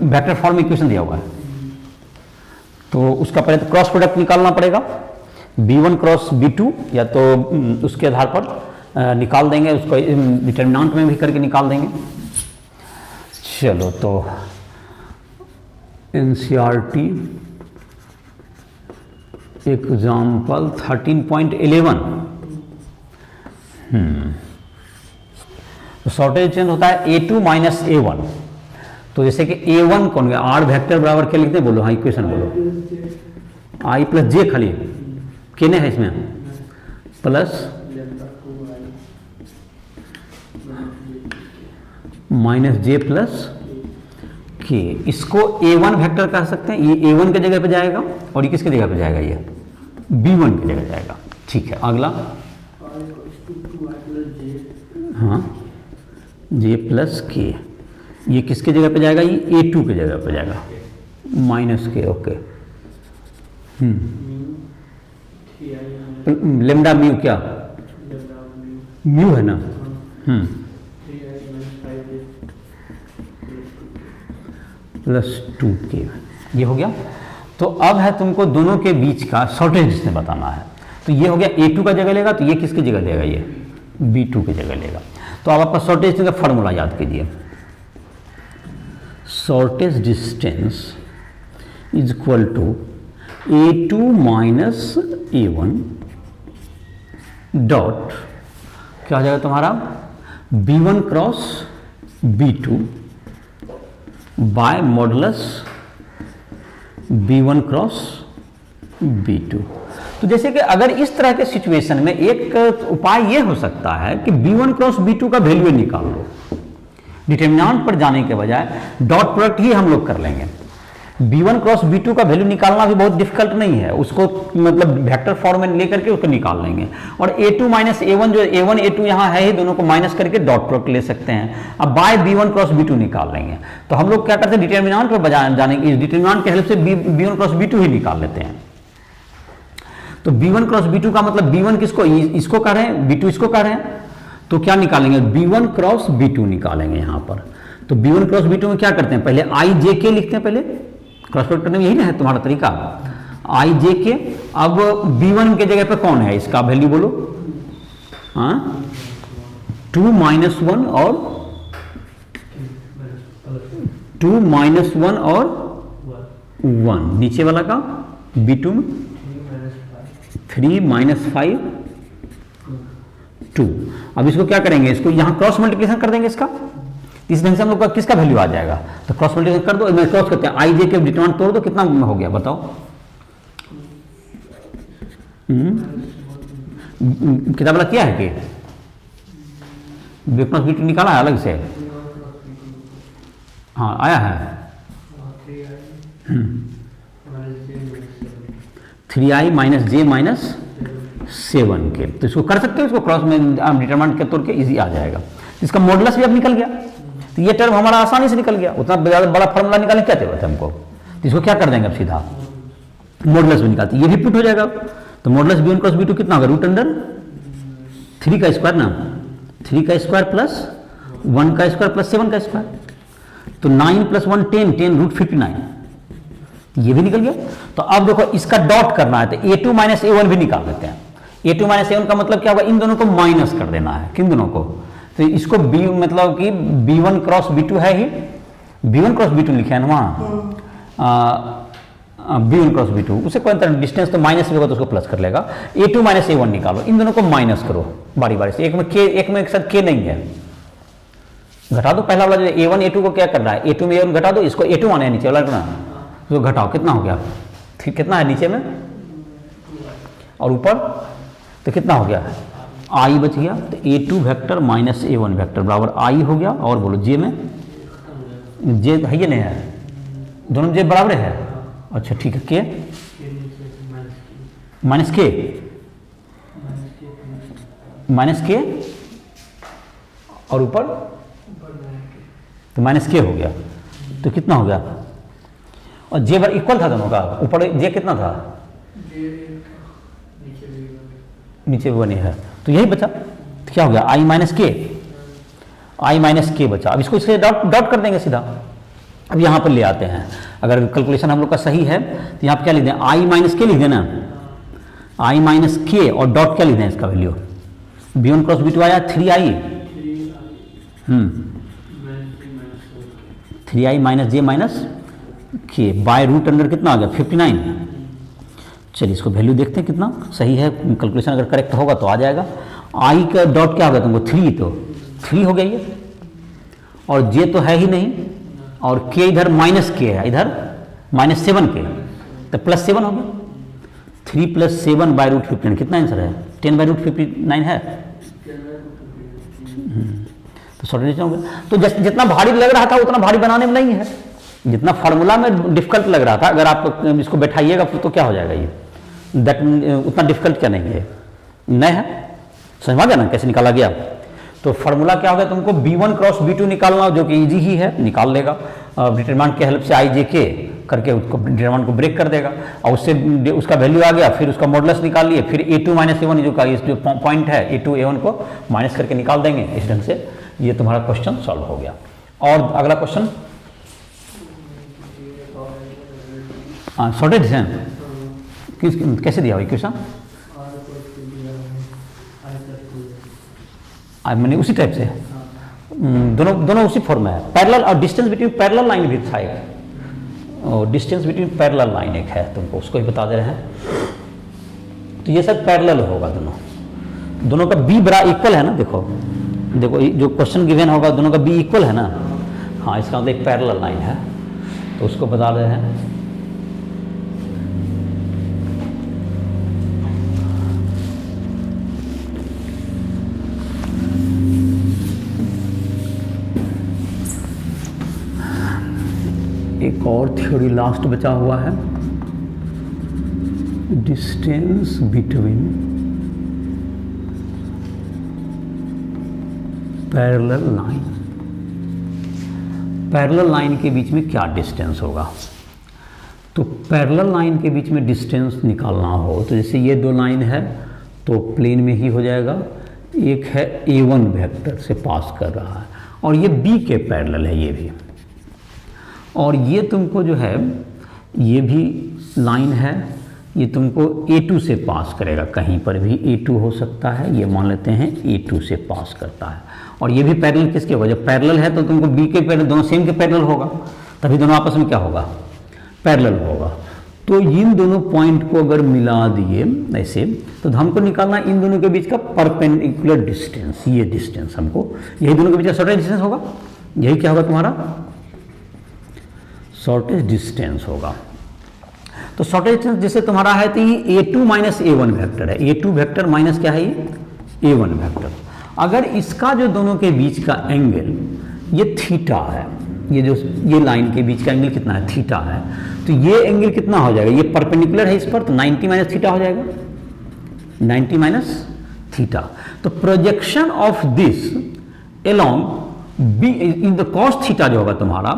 S1: वेक्टर फॉर्म इक्वेशन दिया हुआ है, तो उसका पहले तो क्रॉस प्रोडक्ट निकालना पड़ेगा B1 क्रॉस B2, या तो उसके आधार पर निकाल देंगे, उसको डिटरमिनेंट में भी करके निकाल देंगे। चलो तो NCERT एग्जाम्पल 13.11 तो शॉर्टेज चेंज होता है A2 माइनस A1। तो जैसे कि A1 कौन गया, आर वेक्टर बराबर क्या लिखते हैं बोलो, हाँ इक्वेशन बोलो, आई प्लस जे खाली कितने है इसमें प्लस माइनस जे प्लस के, इसको A1 वेक्टर कह सकते हैं। ये A1 के जगह पे जाएगा और ये किसके जगह पे जाएगा, ये B1 की जगह जाएगा। ठीक है अगला, हाँ J प्लस के, ये किसके जगह पे जाएगा, ये A2 के जगह पे जाएगा माइनस के। ओके लेमडा म्यू क्या म्यू है ना, प्लस 2k ये हो गया। तो अब है तुमको दोनों के बीच का शॉर्टेज डिस्टेंस बताना है। तो ये हो गया A2 का जगह लेगा, तो ये किसकी जगह लेगा, ये B2 की जगह लेगा। तो अब आपका शॉर्टेज डिस्टेंस का फॉर्मूला याद कीजिए, shortage distance is equal to A2 minus A1 dot क्या हो जाएगा तुम्हारा B1 cross B2 bye modulus B1 cross B2। तो जैसे कि अगर इस तरह के सिचुएशन में एक उपाय यह हो सकता है कि B1 क्रॉस B2 का वैल्यू निकाल लो, डिटरमिनेंट पर जाने के बजाय डॉट प्रोडक्ट ही हम लोग कर लेंगे। B1 क्रॉस B2 का वैल्यू निकालना भी बहुत डिफिकल्ट नहीं है, उसको मतलब वेक्टर फॉर्म में लेकर के उसको निकाल लेंगे। और A2 माइनस A1 जो A1 A2 यहाँ है ही, दोनों को माइनस करके डॉट प्रोडक्ट ले सकते हैं। अब बाय B1 क्रॉस B2 निकाल लेंगे। तो हम लोग क्या करते हैं, डिटरमिनेंट पर जाने की डिटरमिनेंट के हेल्प से B1 क्रॉस B2 ही निकाल लेते हैं। तो B1 क्रॉस B2 का मतलब B1 किसको, इसको कह रहे हैं, B2 इसको कह रहे हैं। तो क्या निकालेंगे, B1 क्रॉस B2 निकालेंगे यहाँ पर। तो B1 क्रॉस B2 में क्या करते हैं, पहले आई जे के लिखते हैं, पहले क्रॉस प्रोडक्ट करने में यही ना है तुम्हारा तरीका, आई जे के। अब B1 के जगह पे कौन है, इसका वैल्यू बोलो, हाँ 2 माइनस 1 और 2 माइनस 1 और 1, नीचे वाला का B2 में 3 माइनस 5 2। अब इसको क्या करेंगे, इसको यहां क्रॉस मल्टीप्लिकेशन कर देंगे इसका, इस ढंग से हम लोग का किसका वैल्यू आ जाएगा। तो क्रॉस मल्टीप्लिकेशन कर दो, मैं क्रॉस करते हैं, आई जे के डिटरमिनेंट तोड़ दो, कितना हो गया बताओ, किताब वाला किया है कि B1 B2 निकाला है अलग से, हाँ आया है 3i माइनस जे माइनस 7 के। तो इसको कर सकते हो, इसको क्रॉस में डिटरमिनेंट के तौर के इजी आ जाएगा। इसका मॉडुलस भी अब निकल गया। तो ये टर्म हमारा आसानी से निकल गया, उतना बड़ा फॉर्मूला निकालने क्या जरूरत है हमको। तो इसको क्या कर देंगे अब सीधा मॉडुलस में निकालते, ये भी पुट हो जाएगा। तो मॉडुलस b1 क्रॉस b2 कितना होगा, रूट अंडर 3 का स्क्वायर ना, 3 का स्क्वायर प्लस 1 का स्क्वायर प्लस 7 का स्क्वायर, तो 9 प्लस 1 10, 10 रूट 59, ये भी निकल गया। तो अब देखो इसका डॉट करना है, तो a2 माइनस a1 भी निकाल देते हैं। a2 माइनस a1 का मतलब क्या होगा, इन दोनों को माइनस कर देना है, किन दोनों को, तो इसको b मतलब कि b1 क्रॉस b2 है ही, b1 क्रॉस b2 लिखे हैं ना वहाँ, b1 क्रॉस b2, उसे कोई तरह डिस्टेंस तो माइनस भी होगा तो उसको प्लस कर लेगा। a2 माइनस a1 निकालो, इन दोनों को माइनस करो बारी बारी से, एक में एक साथ k नहीं है, घटा दो। पहला वाला जो a1 a2 को क्या करना है, a2 में a1 घटा दो, इसको a2 आने नीचे वाला करना, तो घटाओ, कितना हो गया, ठीक कितना है नीचे में और ऊपर, तो कितना हो गया, i बच गया। तो a2 vector minus a1 vector बराबर i हो गया। और बोलो j में, j है ये नहीं है, दोनों j बराबर है, अच्छा ठीक है, k minus k, minus k और ऊपर तो माइनस k हो गया, तो कितना हो गया, और j बर इक्वल था दोनों का, ऊपर j कितना था, नीचे भी है, तो यही बचा, तो क्या हो गया i माइनस के बचा। अब इसको इसलिए डॉट कर देंगे सीधा। अब यहाँ पर ले आते हैं, अगर कैलकुलेशन हम लोग का सही है तो यहाँ पर क्या लिख दें, i माइनस के लिख देना, i माइनस के और डॉट क्या लिख दें इसका वैल्यू, b1 क्रॉस b2 आया 3i, 3i minus j minus के बाय रूट अंडर कितना आ गया 59। चलिए इसको वैल्यू देखते हैं कितना सही है, कैलकुलेशन अगर करेक्ट होगा तो आ जाएगा। i का डॉट क्या होगा तुमको 3, तो 3 हो गया ये, और j तो है ही नहीं, और k इधर माइनस k है, इधर माइनस 7k, तो प्लस 7 हो गया, 3 प्लस 7 बाय रूट 59, कितना आंसर है 10 बाय रूट 59 है, तो शॉर्टेज हो गया। तो जितना भारी लग रहा था उतना भारी बनाने में नहीं है, जितना फार्मूला में डिफिकल्ट लग रहा था, अगर आप इसको बैठाइएगा तो क्या हो जाएगा ये, उतना डिफिकल्ट क्या नहीं है, नहीं है, समझ गया ना कैसे निकाला गया। तो फार्मूला क्या होगा, तुमको b1 क्रॉस b2 निकालना, जो कि इजी ही है, निकाल लेगा, डिटरमिनेंट के हेल्प से i j k करके उसको डिटरमिनेंट को ब्रेक कर देगा, और उससे उसका वैल्यू आ गया, फिर उसका मॉडुलस निकाल लिए, फिर a2 माइनस a1 जो पॉइंट है a2 a1 को माइनस करके निकाल देंगे। इस ढंग से ये तुम्हारा क्वेश्चन सॉल्व हो गया। और अगला क्वेश्चन, शॉर्टेज है कैसे दिया हुआ इक्वेशन, मैंने उसी टाइप से, दोनों उसी फॉर्म में है, पैरेलल और डिस्टेंस बिटवीन पैरेलल लाइन भी था एक, और डिस्टेंस बिटवीन पैरेलल लाइन एक है, तुमको उसको ही बता दे रहे हैं। तो ये सब पैरेलल होगा, दोनों का b बड़ा इक्वल है ना, देखो जो क्वेश्चन गिवन होगा दोनों का b इक्वल है ना, हाँ इसका मतलब एक पैरेलल लाइन है, तो उसको बता रहे हैं। एक और थ्योरी लास्ट बचा हुआ है, distance between parallel line, parallel line के बीच में क्या डिस्टेंस होगा। तो पैरेलल लाइन के बीच में डिस्टेंस निकालना हो तो जैसे ये दो लाइन है तो प्लेन में ही हो जाएगा, एक है a1 वेक्टर से पास कर रहा है और ये b के पैरेलल है ये भी, और ये तुमको जो है ये भी लाइन है, ये तुमको a2 से पास करेगा, कहीं पर भी a2 हो सकता है, ये मान लेते हैं a2 से पास करता है, और ये भी पैरेलल किसके होगा, जब पैरेलल है तो तुमको b के पैरेलल, दोनों सेम के पैरेलल होगा, तभी दोनों आपस में क्या होगा, पैरेलल होगा। तो इन दोनों पॉइंट को अगर मिला दिए ऐसे तो हमको निकालना इन दोनों के बीच का परपेंडिकुलर डिस्टेंस, ये डिस्टेंस हमको, यही दोनों के बीच का शॉर्टेज डिस्टेंस होगा, यही क्या होगा तुम्हारा शॉर्टेज डिस्टेंस होगा। तो शॉर्टेज डिस्टेंस जैसे तुम्हारा है तो ये a2 माइनस a1 वेक्टर है, a2 वेक्टर माइनस क्या है ये a1 वेक्टर। अगर इसका जो दोनों के बीच का एंगल ये थीटा है, ये लाइन के बीच का एंगल कितना है, थीटा है, तो ये एंगल कितना हो जाएगा, ये परपेंडिकुलर है इस पर तो 90 माइनस थीटा हो जाएगा, 90 माइनस थीटा। तो projection of this along be in the cos theta जो होगा तुम्हारा,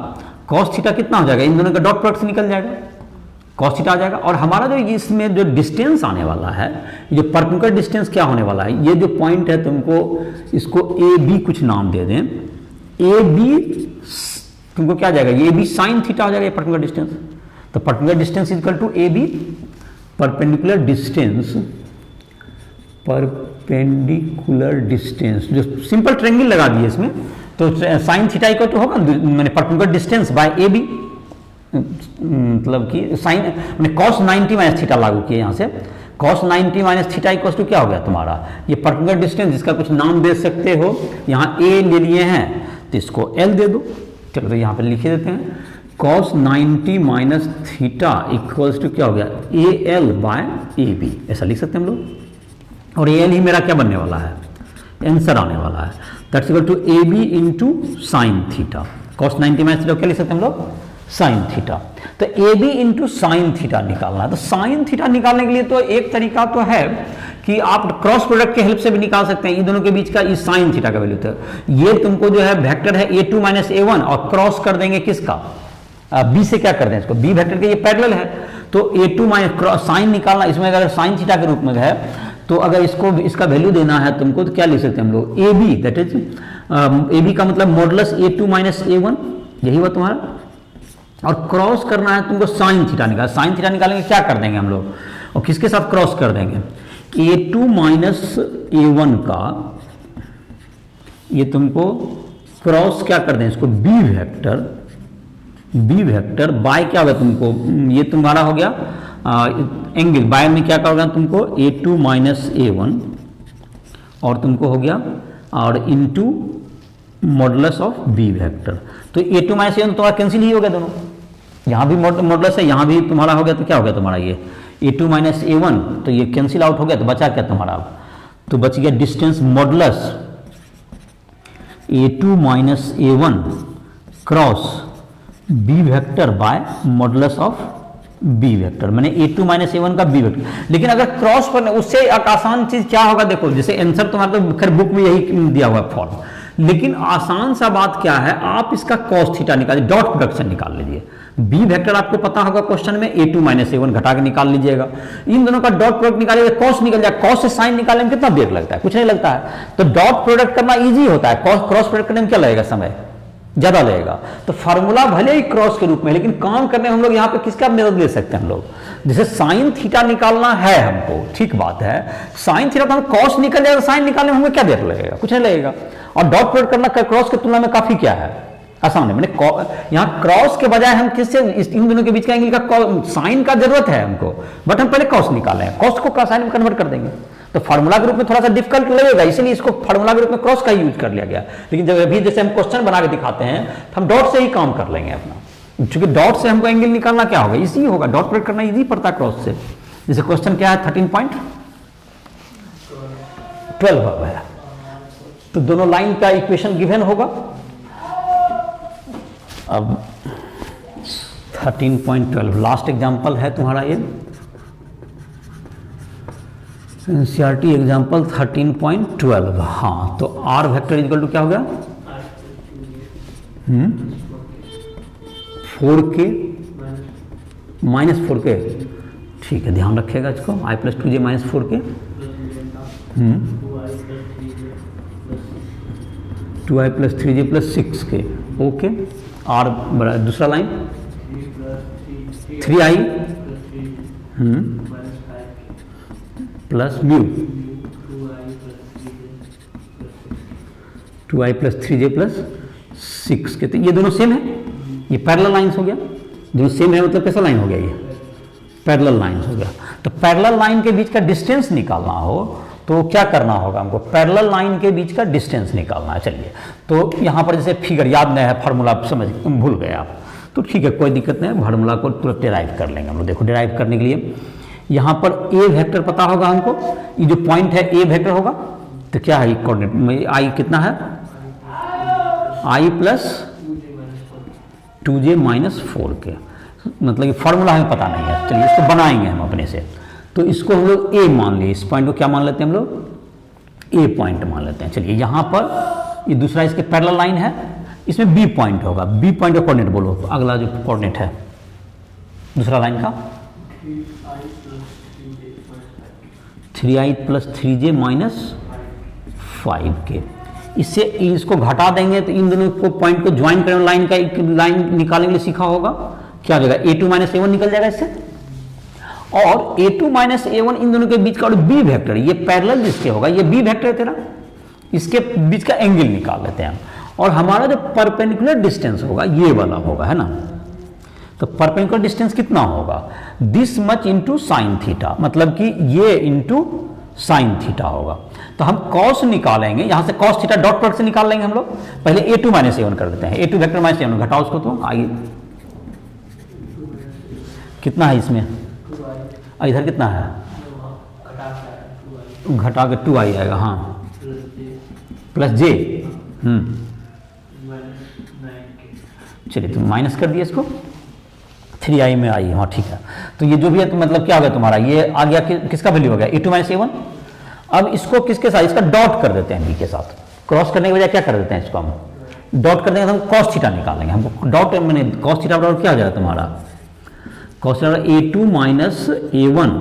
S1: कॉस थीटा कितना हो जाएगा, इन दोनों का डॉट प्रोडक्ट निकल जाएगा, कॉस थीटा आ जाएगा। और हमारा जो इसमें जो डिस्टेंस आने वाला है, जो परपेंडिकुलर डिस्टेंस क्या होने वाला है, ये जो पॉइंट है तुमको इसको ए बी कुछ नाम दे दें, ए बी तुमको क्या आ जाएगा, ये बी साइन थीटा हो जाएगा, ये परपेंडिकुलर डिस्टेंस। तो perpendicular distance equal to A B, perpendicular distance जो सिंपल ट्रायंगल लगा दिए इसमें, तो साइन थीटा इक्वल टू होगा मैंने perpendicular distance by A B, मतलब कि साइन मैंने कॉस 90 माइनस थीटा लागू किया यहाँ से, cos 90 minus theta equal to क्या हो गया तुम्हारा, ये पर्टिकुलर डिस्टेंस जिसका कुछ नाम दे सकते हो, यहाँ ए ले लिए हैं तो इसको एल दे दो। चलो तो यहाँ पे लिख देते हैं, cos 90 minus theta equals to क्या हो गया, A L by A B, ऐसा लिख सकते हैं हम लोग। और ए एल ही मेरा क्या बनने वाला है, आंसर आने वाला है, that's equal to A B into sine theta. Cos 90 minus theta क्या लिख सकते हैं हम लोग, साइन थीटा। तो A B into sine theta निकालना है। तो साइन थीटा निकालने के लिए तो एक तरीका तो है कि आप क्रॉस प्रोडक्ट के हेल्प से भी निकाल सकते हैं, इन दोनों के बीच का इस साइन थीटा का वैल्यू। तो ये तुमको जो है वेक्टर है a2 माइनस a1 और क्रॉस कर देंगे किसका, b से क्या कर दें इसको, b वेक्टर के ये पैरेलल है, तो a2 माइनस साइन निकालना, इसमें अगर साइन थीटा के रूप में है तो अगर इसको इसका वैल्यू देना है तुमको तो क्या लिख सकते हैं हम लोग, A B that is A B का मतलब मॉडुलस a2 माइनस a1, यही हुआ तुम्हारा। और क्रॉस करना है तुमको साइन थीटा निकाल, साइन थीटा निकालेंगे क्या कर देंगे हम लोग, और किसके साथ क्रॉस कर देंगे, a2 माइनस a1 का ये तुमको क्रॉस क्या कर दें इसको, बी वेक्टर बाय क्या होगा तुमको, ये तुम्हारा हो गया एंगल, बाय में क्या होगा तुमको a2 माइनस a1 और तुमको हो गया और into modulus of B vector. तो a2 माइनस a1 तुम्हारा कैंसिल ही हो गया दोनों, यहाँ भी मॉडुलस है, यहाँ भी तुम्हारा हो गया, तो क्या हो गया तुम्हारा ये a2 माइनस a1, तो ये कैंसिल आउट हो गया, तो बचा क्या तुम्हारा, तो बच गया distance modulus a2 minus a1 cross B vector by modulus of B vector, मैंने a2 माइनस a1 का बी वेक्टर। लेकिन अगर क्रॉस पर उससे एक आसान चीज क्या होगा, देखो जैसे आंसर तुम्हारा तो खैर बुक में यही दिया हुआ है फॉर्म, लेकिन आसान सा बात क्या है, आप इसका कॉस थीटा निकालिए, डॉट प्रोडक्शन निकाल लीजिए। बी वेक्टर आपको पता होगा क्वेश्चन में, a2 माइनस a1 घटा के निकाल लीजिएगा, इन दोनों का डॉट प्रोडक्ट निकालिएगा, कॉस निकल जाएगा, कॉस से साइन निकालने में कितना देर लगता है, कुछ नहीं लगता है। तो डॉट प्रोडक्ट करना इजी होता है, क्रॉस प्रोडक्ट करने में क्या लगेगा, समय ज्यादा लगेगा। तो फार्मूला भले ही क्रॉस के रूप में, लेकिन काम करने में हम लोग यहाँ पे किसका मदद ले सकते हैं हम लोग, जैसे साइन थीटा निकालना है हमको, ठीक बात है, साइन थीटा तो हम कॉस निकल जाएगा, साइन निकालने में हमें क्या देर लगेगा, कुछ नहीं लगेगा। और डॉट प्रोडक्ट करना क्रॉस की तुलना में काफी क्या है, आसान है। मैंने यहाँ क्रॉस के बजाय हम किससे, इन दोनों के बीच का एंगल का साइन का जरूरत है हमको, बट हम पहले कॉस निकाले हैं, कॉस को साइन में कन्वर्ट कर देंगे। तो फार्मूला के रूप में थोड़ा सा डिफिकल्ट लगेगा, इसलिए इसको फार्मूला के रूप में क्रॉस का यूज कर लिया गया। लेकिन जब अभी जैसे हम क्वेश्चन बना के दिखाते हैं तो हम डॉट से ही काम कर लेंगे अपना, क्योंकि डॉट से हमको एंगल निकालना क्या होगा, इजी होगा, डॉट प्रोडक्ट करना इजी पड़ता है क्रॉस से। जैसे क्वेश्चन क्या है 13.12 है, तो दोनों लाइन का इक्वेशन गिवन होगा। अब 13.12 लास्ट एग्जांपल है तुम्हारा ये एनसीईआरटी एग्जांपल 13.12। हाँ, तो आर वेक्टर इक्वल टू क्या हो गया, 4k माइनस 4k, ठीक है, ध्यान रखिएगा इसको, i plus 2j minus 4k, 2i plus 3j plus 6k, okay. और दूसरा line 3i plus mu, 2i plus 3j plus 6k, तो ये दोनों सेम है, ये पैरेलल लाइंस हो गया, दोनों सेम है मतलब कैसा लाइन हो गया, ये पैरेलल लाइंस हो गया। तो पैरेलल लाइन के बीच का डिस्टेंस निकालना हो तो क्या करना होगा हमको, पैरेलल लाइन के बीच का डिस्टेंस निकालना है। चलिए, तो यहाँ पर जैसे फिगर याद नहीं है, फार्मूला समझ भूल गए आप, तो ठीक है, कोई दिक्कत नहीं, फार्मूला को तुरंत डिराइव कर लेंगे हम लोग। देखो डिराइव करने के लिए यहाँ पर ए वेक्टर पता होगा हमको, ये जो पॉइंट है ए वेक्टर होगा, तो क्या है कोऑर्डिनेट, आई कितना है, आई प्लस 2j माइनस 4k, मतलब कि फॉर्मूला हमें पता नहीं है। चलिए इसको बनाएंगे हम अपने से, तो इसको हम लोग ए मान लिए, इस पॉइंट को क्या मान लेते हैं हम लोग, ए पॉइंट मान लेते हैं। चलिए यहाँ पर ये दूसरा इसके पैरेलल लाइन है, इसमें बी पॉइंट होगा, बी पॉइंट का कोऑर्डिनेट बोलो, अगला जो कोऑर्डिनेट है दूसरा लाइन का 3i plus 3j minus 5k। इससे इसको घटा देंगे तो इन दोनों को पॉइंट को ज्वाइन करें, लाइन का एक लाइन निकालने के लिए सीखा होगा, क्या हो जाएगा a2 माइनस a1 निकल जाएगा इससे, और a2 माइनस a1 इन दोनों के बीच का बी वेक्टर, ये पैरेलल जिसके होगा ये बी वेक्टर है तेरा, इसके बीच का एंगल निकाल लेते हैं, और हमारा जो परपेंडिकुलर डिस्टेंस होगा ये वाला होगा, है ना। तो परपेंडिकुलर डिस्टेंस कितना होगा, this much into sine theta, मतलब कि ये इंटू साइन थीटा होगा। तो हम कॉस निकालेंगे, यहां से कॉस थीटा डॉट प्रोडक्ट से निकाल लेंगे हम लोग, पहले a2 माइनस a1 कर देते हैं, a2 वेक्टर माइनस a1 घटाओ उसको, तो आइए कितना है इसमें, इधर कितना है, घटा के 2i आएगा, हाँ प्लस j, चलिए तुम माइनस कर दिए इसको, 3i में आई, हाँ ठीक है। तो ये जो भी है तो मतलब क्या हो गया तुम्हारा, ये आ गया किसका वैल्यू हो गया a2 माइनस a1। अब इसको किसके साथ, इसका डॉट कर देते हैं b के साथ, क्रॉस करने के बजाय क्या कर देते हैं इसको हम डॉट कर देंगे, तो हम कॉस थीटा निकालेंगे, हमको डॉट मैंने कॉस थीटा बराबर क्या हो जाएगा तुम्हारा, cos theta a2 minus a1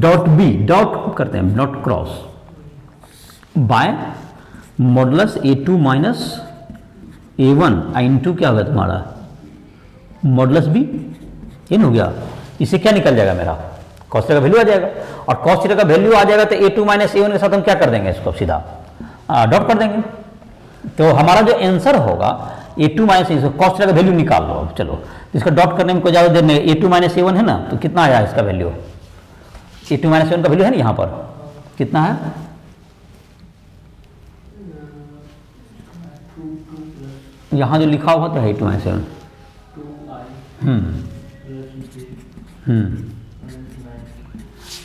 S1: dot b, dot करते हैं dot cross bye modulus a2 minus a1 into क्या होगा तुम्हारा मॉडुलस b, इन हो गया, इससे क्या निकल जाएगा मेरा कॉस थीटा का वैल्यू आ जाएगा, और कॉस थीटा का वैल्यू आ जाएगा तो a2 माइनस a1 के साथ हम क्या कर देंगे इसको सीधा डॉट कर देंगे, तो हमारा जो आंसर होगा a2 माइनस कॉस थीटा का वैल्यू निकाल लो। अब चलो इसका डॉट करने में कोई ज़्यादा देर नहीं, a2 माइनस a1 है ना, तो कितना आया इसका वैल्यू, a2 माइनस a1 का वैल्यू है ना यहाँ पर कितना है, यहाँ जो लिखा हुआ तो है a2 माइनस a1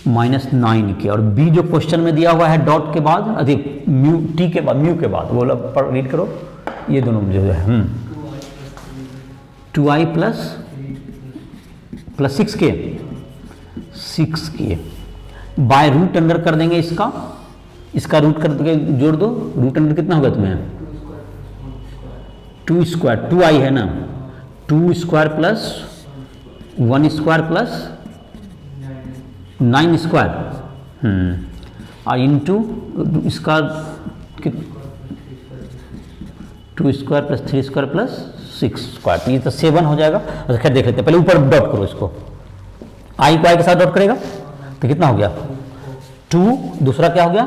S1: माइनस 9 के, और बी जो क्वेश्चन में दिया हुआ है डॉट के बाद अधिक म्यू टी के बाद म्यू के बाद वो पर रीड करो, ये दोनों जो है 2i plus 6k bye root under कर देंगे, इसका रूट कर के जोड़ दो, रूट अंडर कितना होगा तुम्हें 2 स्क्वायर 2i है ना, 2 square plus 1 square plus 9 square और इंटू इसका 2 square plus 3 square plus 6 square, तो ये तो 7 हो जाएगा। अच्छा खैर देख लेते हैं, पहले ऊपर डॉट करो इसको, आई को आई के साथ डॉट करेगा तो कितना हो गया 2, दूसरा क्या हो गया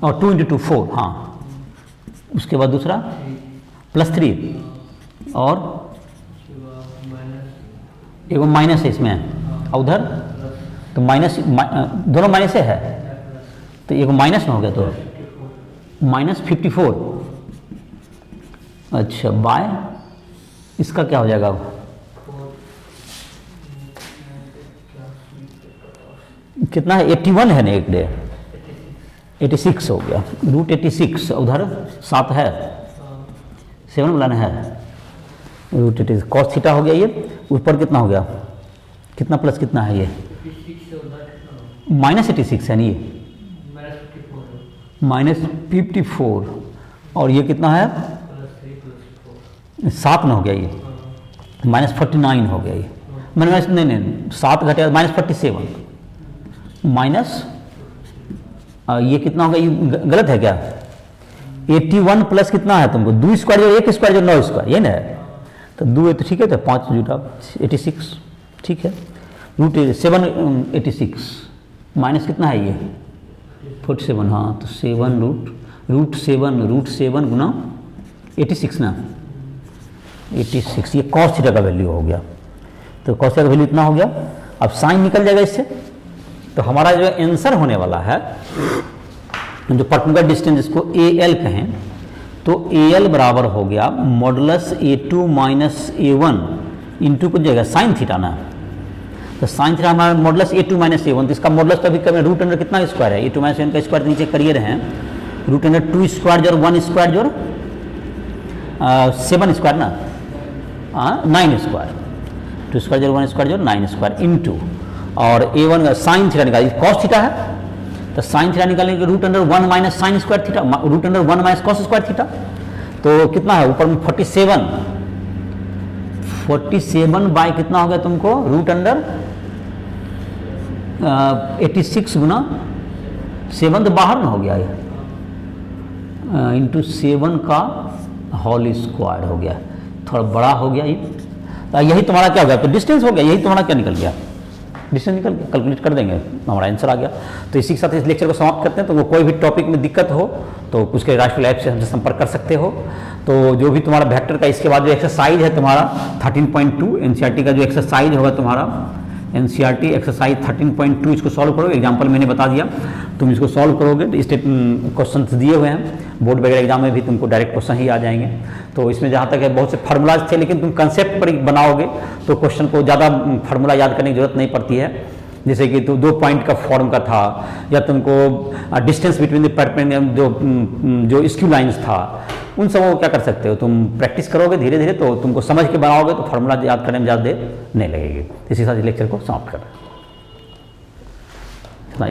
S1: और 2 इंटू 2 4, हाँ उसके बाद दूसरा प्लस 3 और एगो माइनस है इसमें, और उधर तो माइनस दोनों माइनस है तो एगो माइनस में हो गया तो माइनस 54। अच्छा बाय इसका क्या हो जाएगा, कितना है 81 है ना, एक डे 86 हो गया, रूट 86, उधर 7 है 7 बुलाना है, रूट 86 कॉस थीटा हो गया, ये ऊपर कितना हो गया, कितना प्लस कितना है ये माइनस 86 है ना, ये माइनस 54 और ये कितना है 7 में हो गया, ये माइनस 49 हो गया, ये माइनस नहीं 7 घटे माइनस 47 माइनस ये कितना होगा, ये गलत है क्या 81 प्लस कितना है तुमको 2 स्क्वायर जो 1 स्क्वायर जो 9 स्क्वायर ये ना है, तो 2 तो ठीक है, तो 5 जुटा 86 ठीक है, रूट 7 86 माइनस कितना है ये 47, हाँ तो 7 रूट 7 गुना 86 ना 86, ये कॉस थीटा का वैल्यू हो गया, तो कॉस थीटा का वैल्यू इतना हो गया। अब साइन निकल जाएगा इससे, तो हमारा जो आंसर होने वाला है जो पर्टिकुलर डिस्टेंस जिसको AL कहें, तो AL बराबर हो गया modulus A2 minus A1 into कुछ जगह साइन थीटा ना, तो साइन थीटा हमारा मॉडुलस A2 माइनस A1, तो इसका मॉडुलस तो अभी कम है, रूट अंडर कितना स्क्वायर है A2 माइनस A1 का स्क्वायर नीचे करिए रहे हैं, रूट अंडर 2 स्क्वायर जोड़ 1 स्क्वायर जोड़ 7 स्क्वायर ना 9 स्क्वायर, 2 स्क्वायर जोड़ 1 स्क्वायर जोड़ 9 स्क्वायर इंटू और A1 का साइन थीटा निकालिए, कॉस थीटा है तो साइन थीटा निकालने के root under 1 minus sine square theta, root under 1 minus cos square theta. तो कितना है ऊपर में 47 बाय कितना हो गया तुमको, रूट अंडर 86 गुना 7 तो बाहर में हो गया ये, इंटू 7 का होल स्क्वायर हो गया, थोड़ा बड़ा हो गया ये। तो यही तुम्हारा क्या हो गया, तो डिस्टेंस हो गया, यही तुम्हारा क्या निकल गया, डिस्टेंस निकल गया, कैलकुलेट कर देंगे, हमारा आंसर आ गया। तो इसी के साथ इस लेक्चर को समाप्त करते हैं। तो कोई भी टॉपिक में दिक्कत हो तो उसके राष्ट्रीय ऐप से हमसे संपर्क कर सकते हो। तो जो भी तुम्हारा वेक्टर का इसके बाद जो एक्सरसाइज है तुम्हारा 13.2 एनसीईआरटी का जो एक्सरसाइज होगा तुम्हारा, एनसीईआरटी एक्सरसाइज 13.2, इसको सॉल्व करो। एग्जाम्पल मैंने बता दिया, तुम इसको सॉल्व करोगे तो स्टेट क्वेश्चन दिए हुए हैं, बोर्ड वगैरह एग्जाम में भी तुमको डायरेक्ट क्वेश्चन ही आ जाएंगे। तो इसमें जहाँ तक है बहुत से फार्मूलाज थे, लेकिन तुम कंसेप्ट पर बनाओगे तो क्वेश्चन को ज़्यादा फार्मूला याद करने की जरूरत नहीं पड़ती है। जैसे कि तो 2 पॉइंट का फॉर्म का था, या तुमको डिस्टेंस बिटवीन द परपेंडिकुलर जो स्क्यू लाइंस था, उन सबों को क्या कर सकते हो, तुम प्रैक्टिस करोगे धीरे धीरे तो तुमको समझ के बनाओगे तो फार्मूला याद करने में ज़्यादा देर नहीं लगेगी। इसी के साथ इस लेक्चर को समाप्त कर रहे हैं।